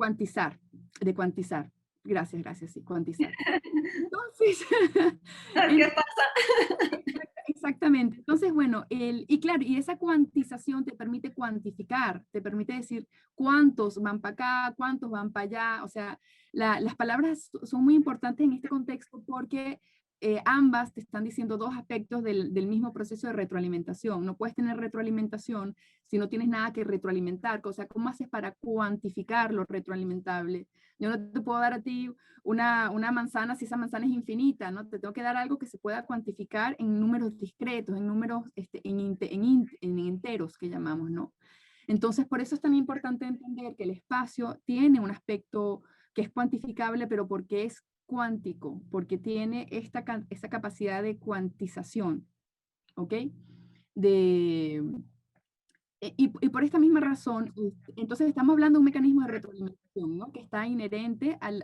cuantizar. Gracias, sí, cuantizar. Entonces, ¿Qué pasa? exactamente. Entonces, bueno, y claro, y esa cuantización te permite cuantificar, te permite decir cuántos van para acá, cuántos van para allá. O sea, las palabras son muy importantes en este contexto porque ambas te están diciendo dos aspectos del mismo proceso de retroalimentación. No puedes tener retroalimentación si no tienes nada que retroalimentar. O sea, ¿cómo haces para cuantificar lo retroalimentable? Yo no te puedo dar a ti una manzana si esa manzana es infinita, ¿no? Te tengo que dar algo que se pueda cuantificar en números discretos, en números, en enteros que llamamos, ¿no? Entonces, por eso es tan importante entender que el espacio tiene un aspecto que es cuantificable, pero porque es cuántico, porque tiene esta capacidad de cuantización, ¿ok? Y por esta misma razón, entonces estamos hablando de un mecanismo de retroalimentación, ¿no? Que está inherente al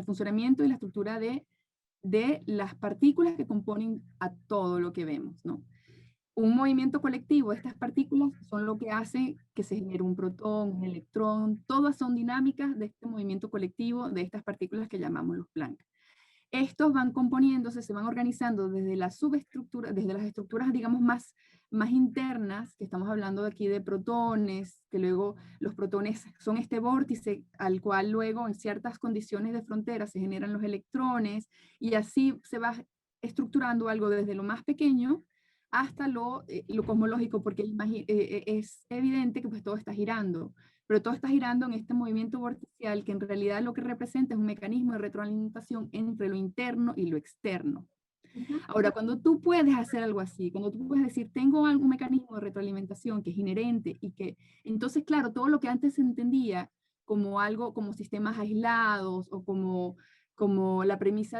funcionamiento y la estructura de las partículas que componen a todo lo que vemos, ¿no? Un movimiento colectivo de estas partículas son lo que hace que se genere un protón, un electrón, todas son dinámicas de este movimiento colectivo de estas partículas que llamamos los Planck. Estos van componiéndose, se van organizando desde la subestructura, desde las estructuras, digamos, más internas, que estamos hablando de aquí de protones, que luego los protones son este vórtice al cual luego en ciertas condiciones de frontera se generan los electrones, y así se va estructurando algo desde lo más pequeño hasta lo cosmológico, porque es evidente que pues todo está girando, pero todo está girando en este movimiento vorticial que en realidad lo que representa es un mecanismo de retroalimentación entre lo interno y lo externo. Ahora, cuando tú puedes hacer algo así, cuando tú puedes decir, tengo un mecanismo de retroalimentación que es inherente y que, entonces, claro, todo lo que antes se entendía como algo, como sistemas aislados o como la premisa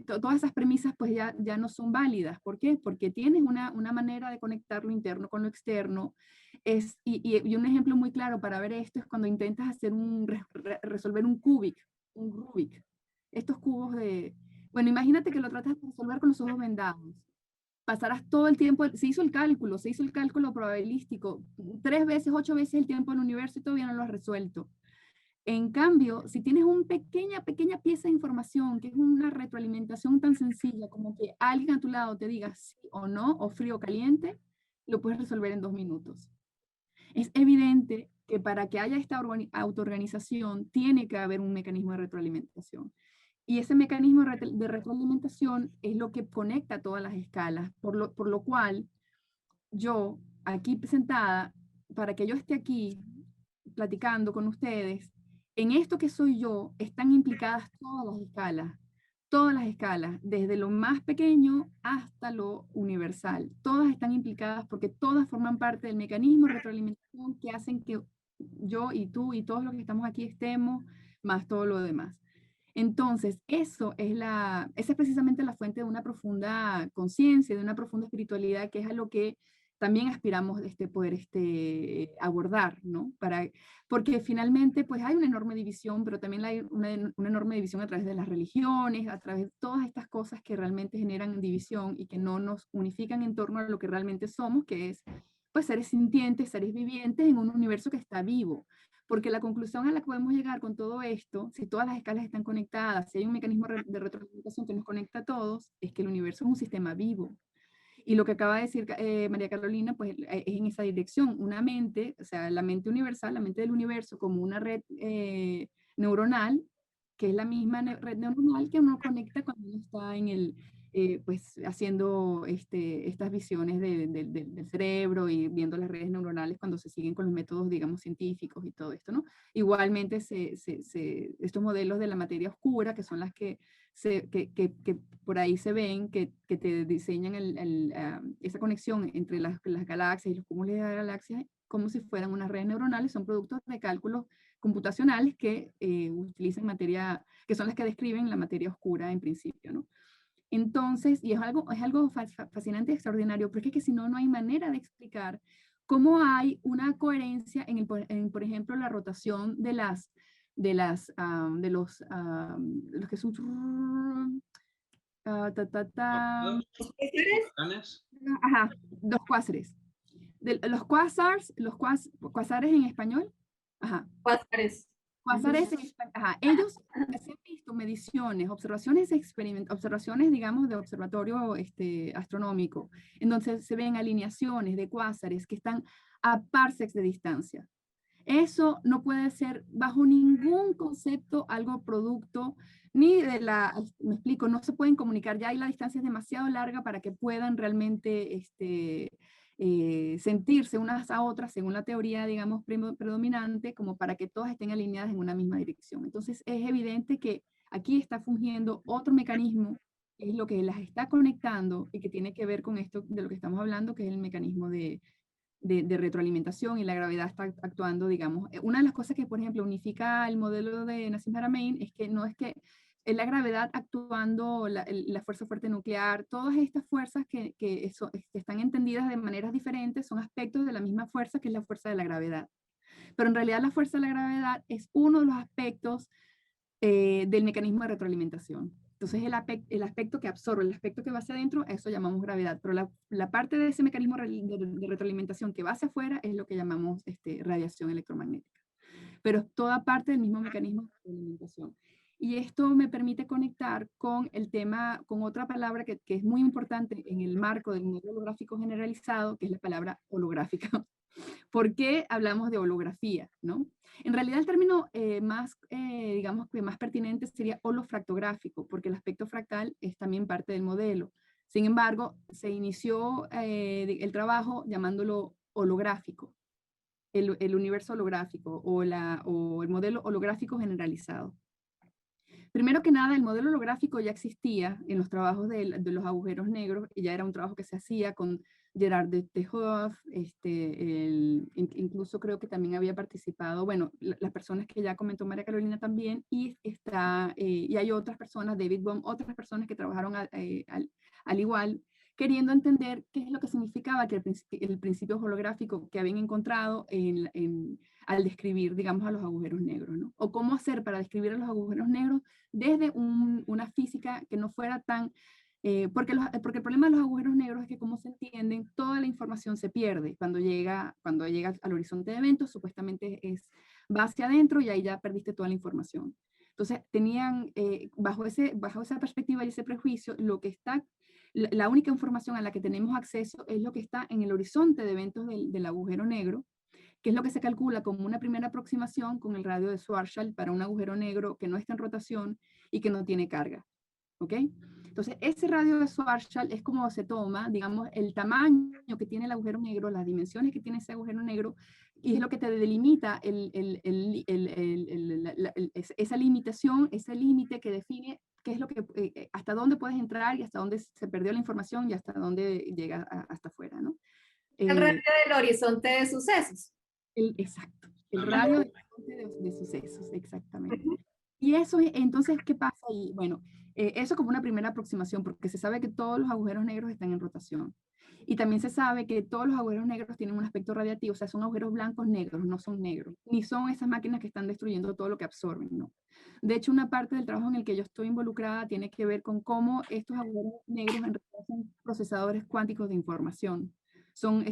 todas esas premisas pues ya no son válidas. ¿Por qué? Porque tienes una manera de conectar lo interno con lo externo. Y un ejemplo muy claro para ver esto es cuando intentas hacer resolver un Rubik. Estos cubos bueno, imagínate que lo tratas de resolver con los ojos vendados. Pasarás todo el tiempo, se hizo el cálculo probabilístico, 3 veces, 8 veces el tiempo del universo y todavía no lo has resuelto. En cambio, si tienes una pequeña pieza de información, que es una retroalimentación tan sencilla como que alguien a tu lado te diga sí o no, o frío o caliente, lo puedes resolver en 2 minutos. Es evidente que para que haya esta autoorganización, tiene que haber un mecanismo de retroalimentación. Y ese mecanismo de retroalimentación es lo que conecta todas las escalas, por lo cual yo, aquí sentada, para que yo esté aquí platicando con ustedes, en esto que soy yo, están implicadas todas las escalas, desde lo más pequeño hasta lo universal. Todas están implicadas porque todas forman parte del mecanismo de retroalimentación que hacen que yo y tú y todos los que estamos aquí estemos, más todo lo demás. Entonces, esa es precisamente la fuente de una profunda conciencia, de una profunda espiritualidad, que es a lo que también aspiramos poder abordar, ¿no? Porque finalmente, pues hay una enorme división, pero también hay una enorme división a través de las religiones, a través de todas estas cosas que realmente generan división y que no nos unifican en torno a lo que realmente somos, que es, pues, seres sintientes, seres vivientes en un universo que está vivo. Porque la conclusión a la que podemos llegar con todo esto, si todas las escalas están conectadas, si hay un mecanismo de retroalimentación que nos conecta a todos, es que el universo es un sistema vivo. Y lo que acaba de decir María Carolina, pues es en esa dirección. Una mente, o sea, la mente universal, la mente del universo, como una red neuronal, que es la misma red neuronal que uno conecta cuando uno está pues haciendo estas visiones del cerebro y viendo las redes neuronales cuando se siguen con los métodos, digamos, científicos y todo esto, ¿no? Igualmente, estos modelos de la materia oscura, que son las que por ahí se ven, que te diseñan esa conexión entre las galaxias y los cúmulos de galaxias, como si fueran unas redes neuronales, son productos de cálculos computacionales que utilizan materia, que son las que describen la materia oscura en principio, ¿no? Entonces, y es algo fascinante y extraordinario, porque es que si no, no hay manera de explicar cómo hay una coherencia por ejemplo, la rotación de los que son ajá, los cuásares. Los cuásares en español, ajá. Cuásares. Cuásares, ajá, ellos se han visto mediciones, observaciones, digamos, de observatorio astronómico, en donde se ven alineaciones de cuásares que están a parsecs de distancia. Eso no puede ser bajo ningún concepto algo producto, ni me explico, no se pueden comunicar, ya ahí la distancia es demasiado larga para que puedan realmente sentirse unas a otras según la teoría, digamos, predominante, como para que todas estén alineadas en una misma dirección. Entonces es evidente que aquí está fungiendo otro mecanismo, que es lo que las está conectando y que tiene que ver con esto de lo que estamos hablando, que es el mecanismo de retroalimentación, y la gravedad está actuando, digamos. Una de las cosas que, por ejemplo, unifica el modelo de Nassim Haramein es que no es que la gravedad actuando, la fuerza fuerte nuclear, todas estas fuerzas que están entendidas de maneras diferentes son aspectos de la misma fuerza, que es la fuerza de la gravedad. Pero en realidad la fuerza de la gravedad es uno de los aspectos del mecanismo de retroalimentación. Entonces el aspecto que absorbe, el aspecto que va hacia adentro, eso llamamos gravedad. Pero la parte de ese mecanismo de retroalimentación que va hacia afuera es lo que llamamos radiación electromagnética. Pero es toda parte del mismo mecanismo de retroalimentación. Y esto me permite conectar con el tema, con otra palabra que es muy importante en el marco del modelo holográfico generalizado, que es la palabra holográfica. ¿Por qué hablamos de holografía, no? En realidad el término digamos que más pertinente sería holofractográfico, porque el aspecto fractal es también parte del modelo. Sin embargo, se inició el trabajo llamándolo holográfico, el universo holográfico o el modelo holográfico generalizado. Primero que nada, el modelo holográfico ya existía en los trabajos de los agujeros negros, y ya era un trabajo que se hacía con Gerard de Tehoff, incluso creo que también había participado, bueno, las personas que ya comentó María Carolina también, y hay otras personas, David Bohm, otras personas que trabajaron al igual, queriendo entender qué es lo que significaba que el principio holográfico que habían encontrado al describir, digamos, a los agujeros negros, ¿no? O cómo hacer para describir a los agujeros negros desde una física que no fuera tan... porque el problema de los agujeros negros es que, como se entienden, toda la información se pierde cuando llega al horizonte de eventos. Supuestamente va hacia adentro y ahí ya perdiste toda la información. Entonces, tenían, bajo esa perspectiva y ese prejuicio, la única información a la que tenemos acceso es lo que está en el horizonte de eventos del agujero negro, que es lo que se calcula como una primera aproximación con el radio de Schwarzschild para un agujero negro que no está en rotación y que no tiene carga. ¿Ok? Entonces, ese radio de Schwarzschild es como se toma, digamos, el tamaño que tiene el agujero negro, las dimensiones que tiene ese agujero negro, y es lo que te delimita esa limitación, ese límite que define qué es lo que, hasta dónde puedes entrar y hasta dónde se perdió la información y hasta dónde llega hasta afuera, ¿no? El radio del horizonte de sucesos. Exacto, el radio de sucesos, exactamente. Y eso, entonces, ¿qué pasa ahí? Bueno, eso como una primera aproximación, porque se sabe que todos los agujeros negros están en rotación. Y también se sabe que todos los agujeros negros tienen un aspecto radiativo, o sea, son agujeros blancos negros, no son negros, ni son esas máquinas que están destruyendo todo lo que absorben, ¿no? De hecho, una parte del trabajo en el que yo estoy involucrada tiene que ver con cómo estos agujeros negros en realidad son procesadores cuánticos de información. Son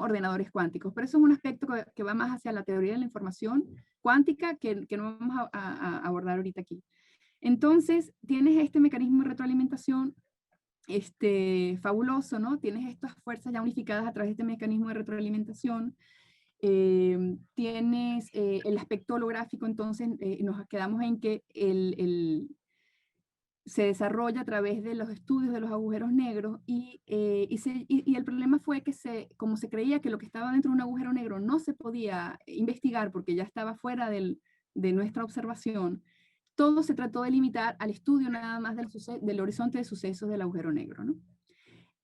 ordenadores cuánticos, pero eso es un aspecto que va más hacia la teoría de la información cuántica que no vamos a abordar ahorita aquí. Entonces, tienes este mecanismo de retroalimentación fabuloso, ¿no? Tienes estas fuerzas ya unificadas a través de este mecanismo de retroalimentación. Tienes el aspecto holográfico, entonces nos quedamos en que se desarrolla a través de los estudios de los agujeros negros y el problema fue que como se creía que lo que estaba dentro de un agujero negro no se podía investigar porque ya estaba fuera de nuestra observación, todo se trató de limitar al estudio nada más del horizonte de sucesos del agujero negro, ¿no?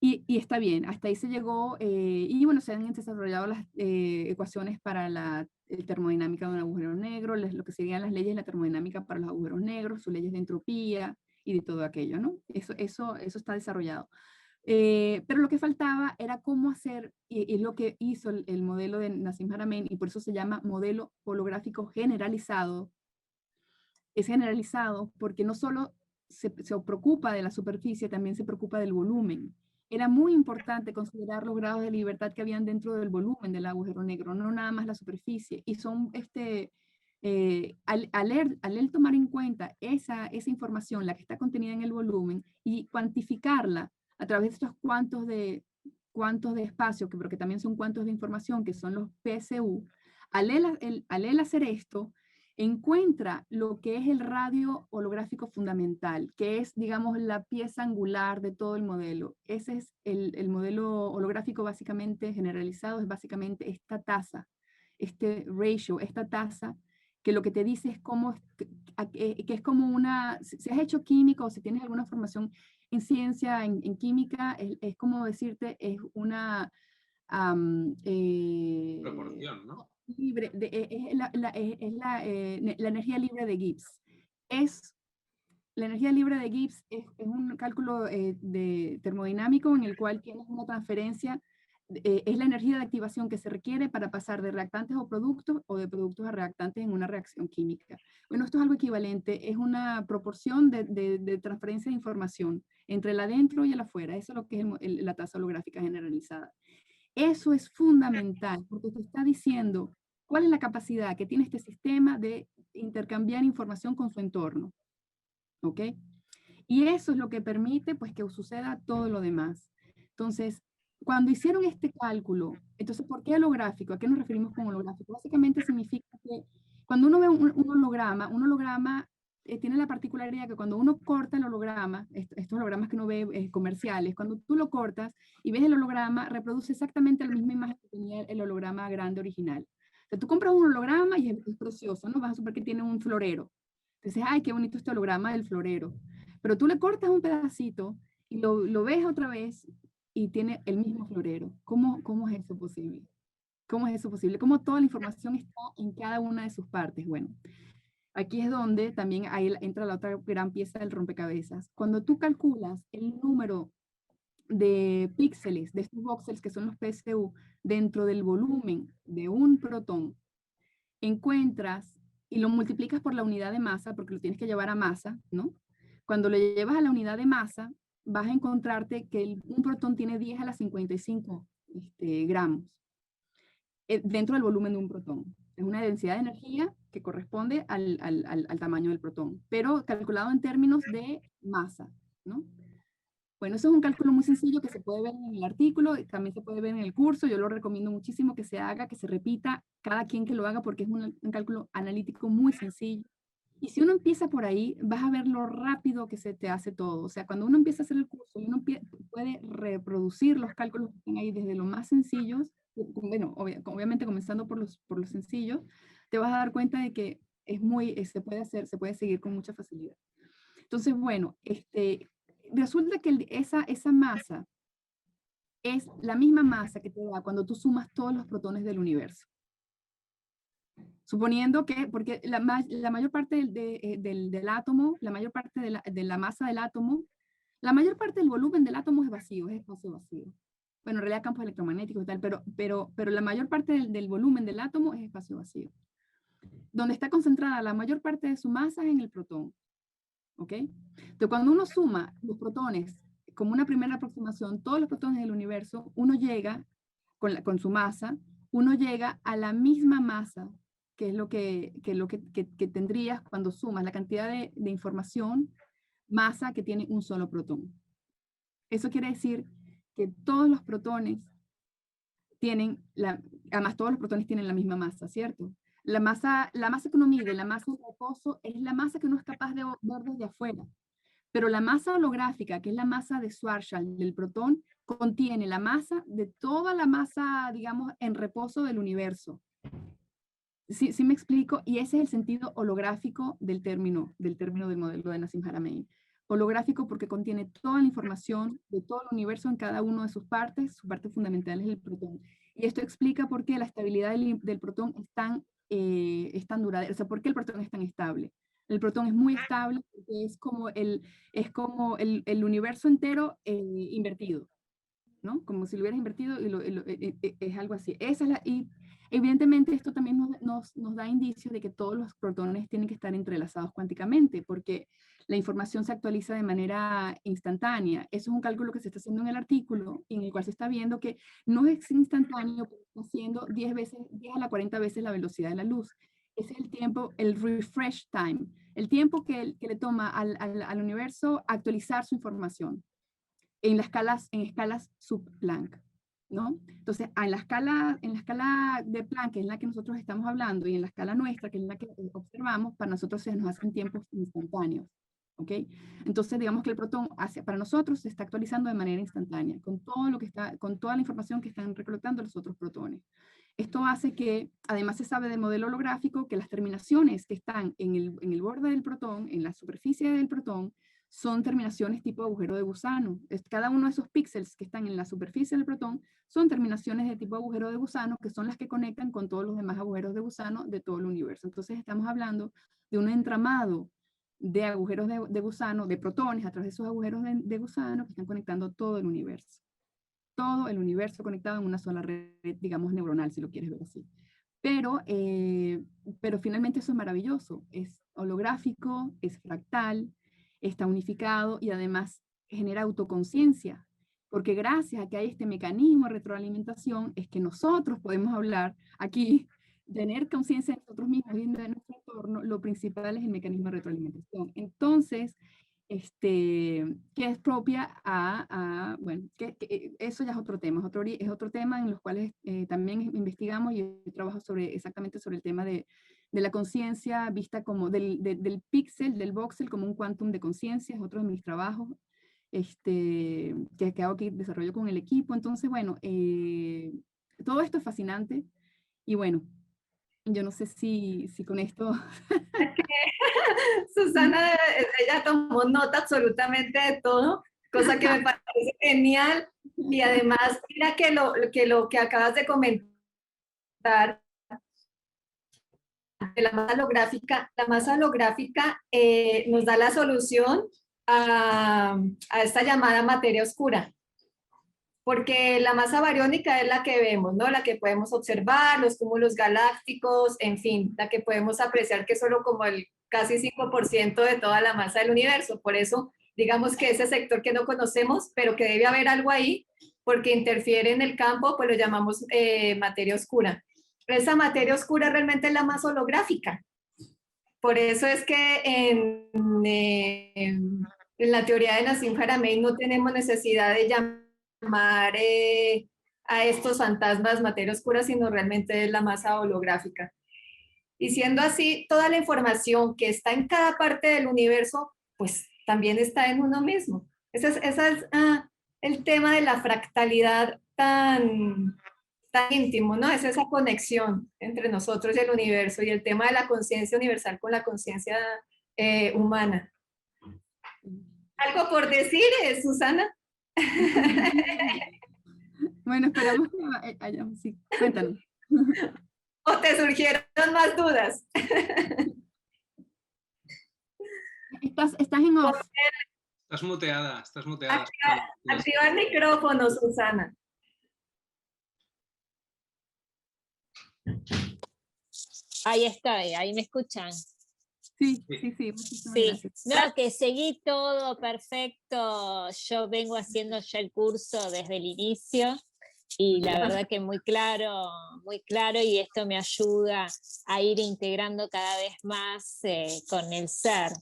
Y está bien, hasta ahí se llegó, y bueno, se han desarrollado las ecuaciones para la termodinámica de un agujero negro, lo que serían las leyes de la termodinámica para los agujeros negros, sus leyes de entropía y de todo aquello, ¿no? Eso está desarrollado. Pero lo que faltaba era cómo hacer, y lo que hizo el modelo de Nassim Haramein, y por eso se llama modelo holográfico generalizado. Es generalizado porque no solo se preocupa de la superficie, también se preocupa del volumen. Era muy importante considerar los grados de libertad que habían dentro del volumen del agujero negro, no nada más la superficie. Y son, al él tomar en cuenta esa información, la que está contenida en el volumen, y cuantificarla a través de estos cuantos de espacio, pero que también son cuantos de información, que son los PSU, al él hacer esto, encuentra lo que es el radio holográfico fundamental, que es, digamos, la pieza angular de todo el modelo. Ese es el modelo holográfico básicamente generalizado, es básicamente esta tasa, este ratio, esta tasa, que lo que te dice es cómo, que es como si has hecho química o si tienes alguna formación en ciencia, en química, es como decirte, es una... proporción, ¿no? Libre, es la energía libre de Gibbs. La energía libre de Gibbs es un cálculo termodinámico en el cual tienes una transferencia, es la energía de activación que se requiere para pasar de reactantes o de productos a reactantes en una reacción química. Bueno, esto es algo equivalente, es una proporción de transferencia de información entre el adentro y el afuera. Eso es lo que es la tasa holográfica generalizada. Eso es fundamental porque te está diciendo cuál es la capacidad que tiene este sistema de intercambiar información con su entorno. ¿Ok? Y eso es lo que permite pues que suceda todo lo demás. Entonces, cuando hicieron este cálculo, entonces, ¿por qué holográfico? ¿A qué nos referimos con holográfico? Básicamente significa que cuando uno ve un holograma tiene la particularidad que cuando uno corta el holograma, estos hologramas que uno ve comerciales, cuando tú lo cortas y ves el holograma, reproduce exactamente la misma imagen que tenía el holograma grande original. O sea, tú compras un holograma y es precioso, ¿no? Vas a suponer que tiene un florero. Entonces, ay, qué bonito este holograma del florero. Pero tú le cortas un pedacito y lo ves otra vez y tiene el mismo florero. ¿Cómo es eso posible? ¿Cómo es eso posible? ¿Cómo toda la información está en cada una de sus partes? Bueno, aquí es donde también ahí entra la otra gran pieza del rompecabezas. Cuando tú calculas el número de píxeles, de estos voxels que son los PSU, dentro del volumen de un protón, encuentras y lo multiplicas por la unidad de masa, porque lo tienes que llevar a masa, ¿no? Cuando lo llevas a la unidad de masa, vas a encontrarte que un protón tiene 10 a la 55 gramos dentro del volumen de un protón. Es una densidad de energía que corresponde al tamaño del protón, pero calculado en términos de masa, ¿no? Bueno, eso es un cálculo muy sencillo que se puede ver en el artículo, y también se puede ver en el curso. Yo lo recomiendo muchísimo que se haga, que se repita, cada quien que lo haga, porque es un cálculo analítico muy sencillo. Y si uno empieza por ahí, vas a ver lo rápido que se te hace todo. O sea, cuando uno empieza a hacer el curso, uno puede reproducir los cálculos que están ahí desde los más sencillos, bueno, obviamente comenzando por los sencillos, te vas a dar cuenta de que se puede hacer, se puede seguir con mucha facilidad. Entonces, bueno, resulta que esa masa es la misma masa que te da cuando tú sumas todos los protones del universo. Suponiendo que, porque la mayor parte del átomo, la mayor parte de la masa del átomo, la mayor parte del volumen del átomo es vacío, es espacio vacío. Bueno, en realidad campos electromagnéticos y tal, pero la mayor parte del volumen del átomo es espacio vacío. Donde está concentrada la mayor parte de su masa es en el protón. ¿Ok? Entonces, cuando uno suma los protones, como una primera aproximación, todos los protones del universo, uno llega, con su masa, uno llega a la misma masa, que es lo que tendrías cuando sumas la cantidad de información, masa que tiene un solo protón. Eso quiere decir que todos los protones además todos los protones tienen la misma masa, ¿cierto? La masa que uno mide, la masa en reposo, es la masa que uno es capaz de ver desde afuera. Pero la masa holográfica, que es la masa de Schwarzschild del protón, contiene la masa de toda la masa, digamos, en reposo del universo. ¿Sí me explico? Y ese es el sentido holográfico del término del modelo de Nassim Haramein. Holográfico porque contiene toda la información de todo el universo en cada una de sus partes. Su parte fundamental es el protón. Y esto explica por qué la estabilidad del protón es tan duradera. O sea, por qué el protón es tan estable. El protón es muy estable porque es como el universo entero invertido, ¿no? Como si lo hubieras invertido es algo así. Y evidentemente esto también nos da indicios de que todos los protones tienen que estar entrelazados cuánticamente, porque la información se actualiza de manera instantánea. Eso es un cálculo que se está haciendo en el artículo, en el cual se está viendo que no es instantáneo, pero está haciendo 10 a la 40 veces la velocidad de la luz. Ese es el tiempo, el refresh time, el tiempo que le toma al universo actualizar su información en escalas sub-Planck, ¿no? Entonces, en la escala de Planck, que es la que nosotros estamos hablando, y en la escala nuestra, que es la que observamos, para nosotros se nos hacen tiempos instantáneos, ¿ok? Entonces, digamos que el protón para nosotros se está actualizando de manera instantánea, con toda la información que están recolectando los otros protones. Esto hace que, además se sabe del modelo holográfico, que las terminaciones que están en el borde del protón, en la superficie del protón, son terminaciones tipo agujero de gusano. Cada uno de esos píxeles que están en la superficie del protón son terminaciones de tipo agujero de gusano, que son las que conectan con todos los demás agujeros de gusano de todo el universo. Entonces estamos hablando de un entramado de agujeros de gusano, de protones a través de esos agujeros de gusano que están conectando todo el universo. Todo el universo conectado en una sola red, digamos, neuronal, si lo quieres ver así. Pero finalmente eso es maravilloso. Es holográfico, es fractal, está unificado y además genera autoconciencia, porque gracias a que hay este mecanismo de retroalimentación es que nosotros podemos hablar aquí, tener conciencia de nosotros mismos y de nuestro entorno. Lo principal es el mecanismo de retroalimentación. Entonces, que es propia bueno, eso ya es otro tema, es otro tema en los cuales también investigamos, y yo trabajo exactamente sobre el tema de la conciencia vista como del píxel, del voxel como un quantum de conciencia. Es otro de mis trabajos que hago aquí, desarrollo con el equipo. Entonces, bueno, todo esto es fascinante y bueno, yo no sé si con esto... Susana, ella tomó nota absolutamente de todo, cosa que me parece genial. Y además, mira que lo que acabas de comentar de la masa holográfica nos da la solución a esta llamada materia oscura. Porque la masa bariónica es la que vemos, ¿no? La que podemos observar, los cúmulos galácticos, en fin, la que podemos apreciar que es solo como el casi 5% de toda la masa del universo. Por eso, digamos que ese sector que no conocemos, pero que debe haber algo ahí, porque interfiere en el campo, pues lo llamamos materia oscura. Esa materia oscura realmente es la masa holográfica. Por eso es que en la teoría de Nassim Haramein no tenemos necesidad de llamar a estos fantasmas materia oscura, sino realmente es la masa holográfica. Y siendo así, toda la información que está en cada parte del universo, pues también está en uno mismo. Ese es el tema de la fractalidad tan íntimo, ¿no? Es esa conexión entre nosotros y el universo y el tema de la conciencia universal con la conciencia humana. ¿Algo por decir, Susana? Bueno, esperamos que sí, cuéntanos. ¿O te surgieron más dudas? Estás en off. Estás muteada, estás muteada. Activa el micrófono, Susana. Ahí estoy, ahí me escuchan. Sí, muchísimas Sí, gracias. no, que seguí todo perfecto. Yo vengo haciendo ya el curso desde el inicio y la verdad que muy claro y esto me ayuda a ir integrando cada vez más con el ser.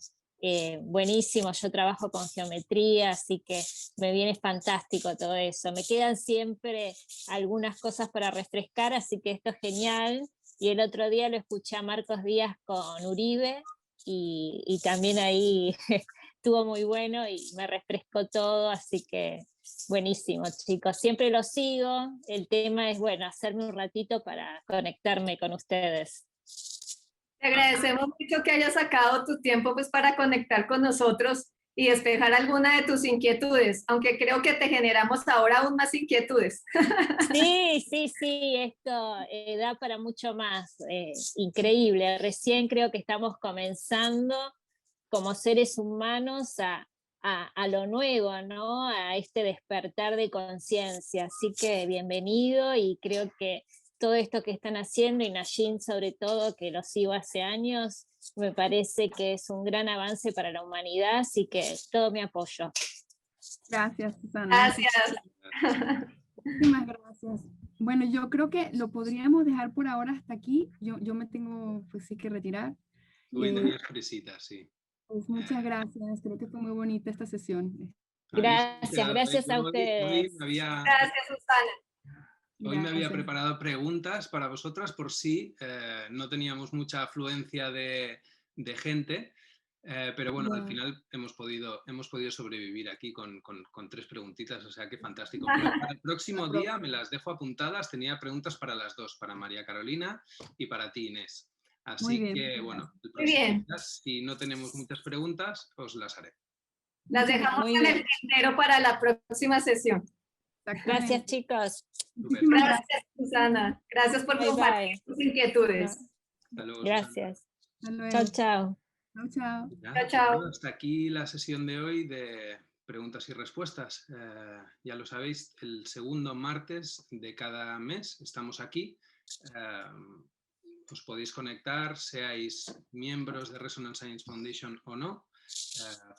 Buenísimo, yo trabajo con geometría, así que me viene fantástico todo eso. Me quedan siempre algunas cosas para refrescar, así que esto es genial. Y el otro día lo escuché a Marcos Díaz con Uribe y también ahí estuvo muy bueno y me refrescó todo, así que buenísimo, chicos. Siempre lo sigo. El tema es, bueno, hacerme un ratito para conectarme con ustedes. Te agradecemos mucho que hayas sacado tu tiempo pues, para conectar con nosotros y despejar alguna de tus inquietudes, aunque creo que te generamos ahora aún más inquietudes. Sí, esto da para mucho más. Increíble. Recién creo que estamos comenzando como seres humanos a lo nuevo, ¿no? A este despertar de conciencia. Así que bienvenido y creo que todo esto que están haciendo, y Najin sobre todo, que lo sigo hace años, me parece que es un gran avance para la humanidad, así que todo mi apoyo. Gracias, Susana. Gracias. Muchísimas gracias. Bueno, yo creo que lo podríamos dejar por ahora hasta aquí. Yo me tengo, pues sí, que retirar. Hoy tenías fresita, sí. Pues muchas gracias. Creo que fue muy bonita esta sesión. Gracias a ustedes. Gracias, Susana. Hoy me había preparado preguntas para vosotras por si no teníamos mucha afluencia de gente, pero bueno, al final hemos podido sobrevivir aquí con 3 preguntitas, o sea que fantástico. Pero para el próximo día me las dejo apuntadas, tenía preguntas para las dos, para María Carolina y para ti, Inés. Así que bueno, el próximo día, si no tenemos muchas preguntas, os las haré. Las dejamos en el tintero para la próxima sesión. Gracias, chicos. Gracias, Susana. Gracias por compartir tus inquietudes. Hasta luego, gracias. Susana. Chao. Chao. Hasta aquí la sesión de hoy de preguntas y respuestas. Ya lo sabéis, el segundo martes de cada mes estamos aquí. Os podéis conectar, seáis miembros de Resonance Science Foundation o no,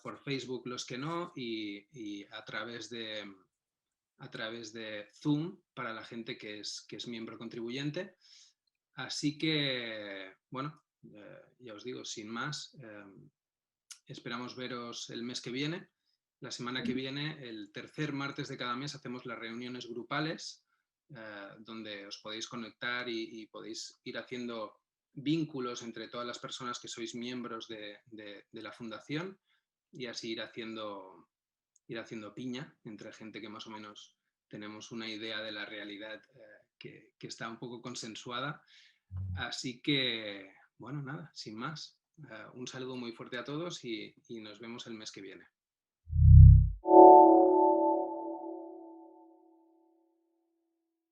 por Facebook los que no, y a través de Zoom para la gente que es miembro contribuyente. Así que, bueno, ya os digo, sin más, esperamos veros el mes que viene. La semana que viene, el tercer martes de cada mes, hacemos las reuniones grupales, donde os podéis conectar y podéis ir haciendo vínculos entre todas las personas que sois miembros de la fundación y así ir haciendo piña entre gente que más o menos tenemos una idea de la realidad que está un poco consensuada. Así que, bueno, nada, sin más. Un saludo muy fuerte a todos y nos vemos el mes que viene.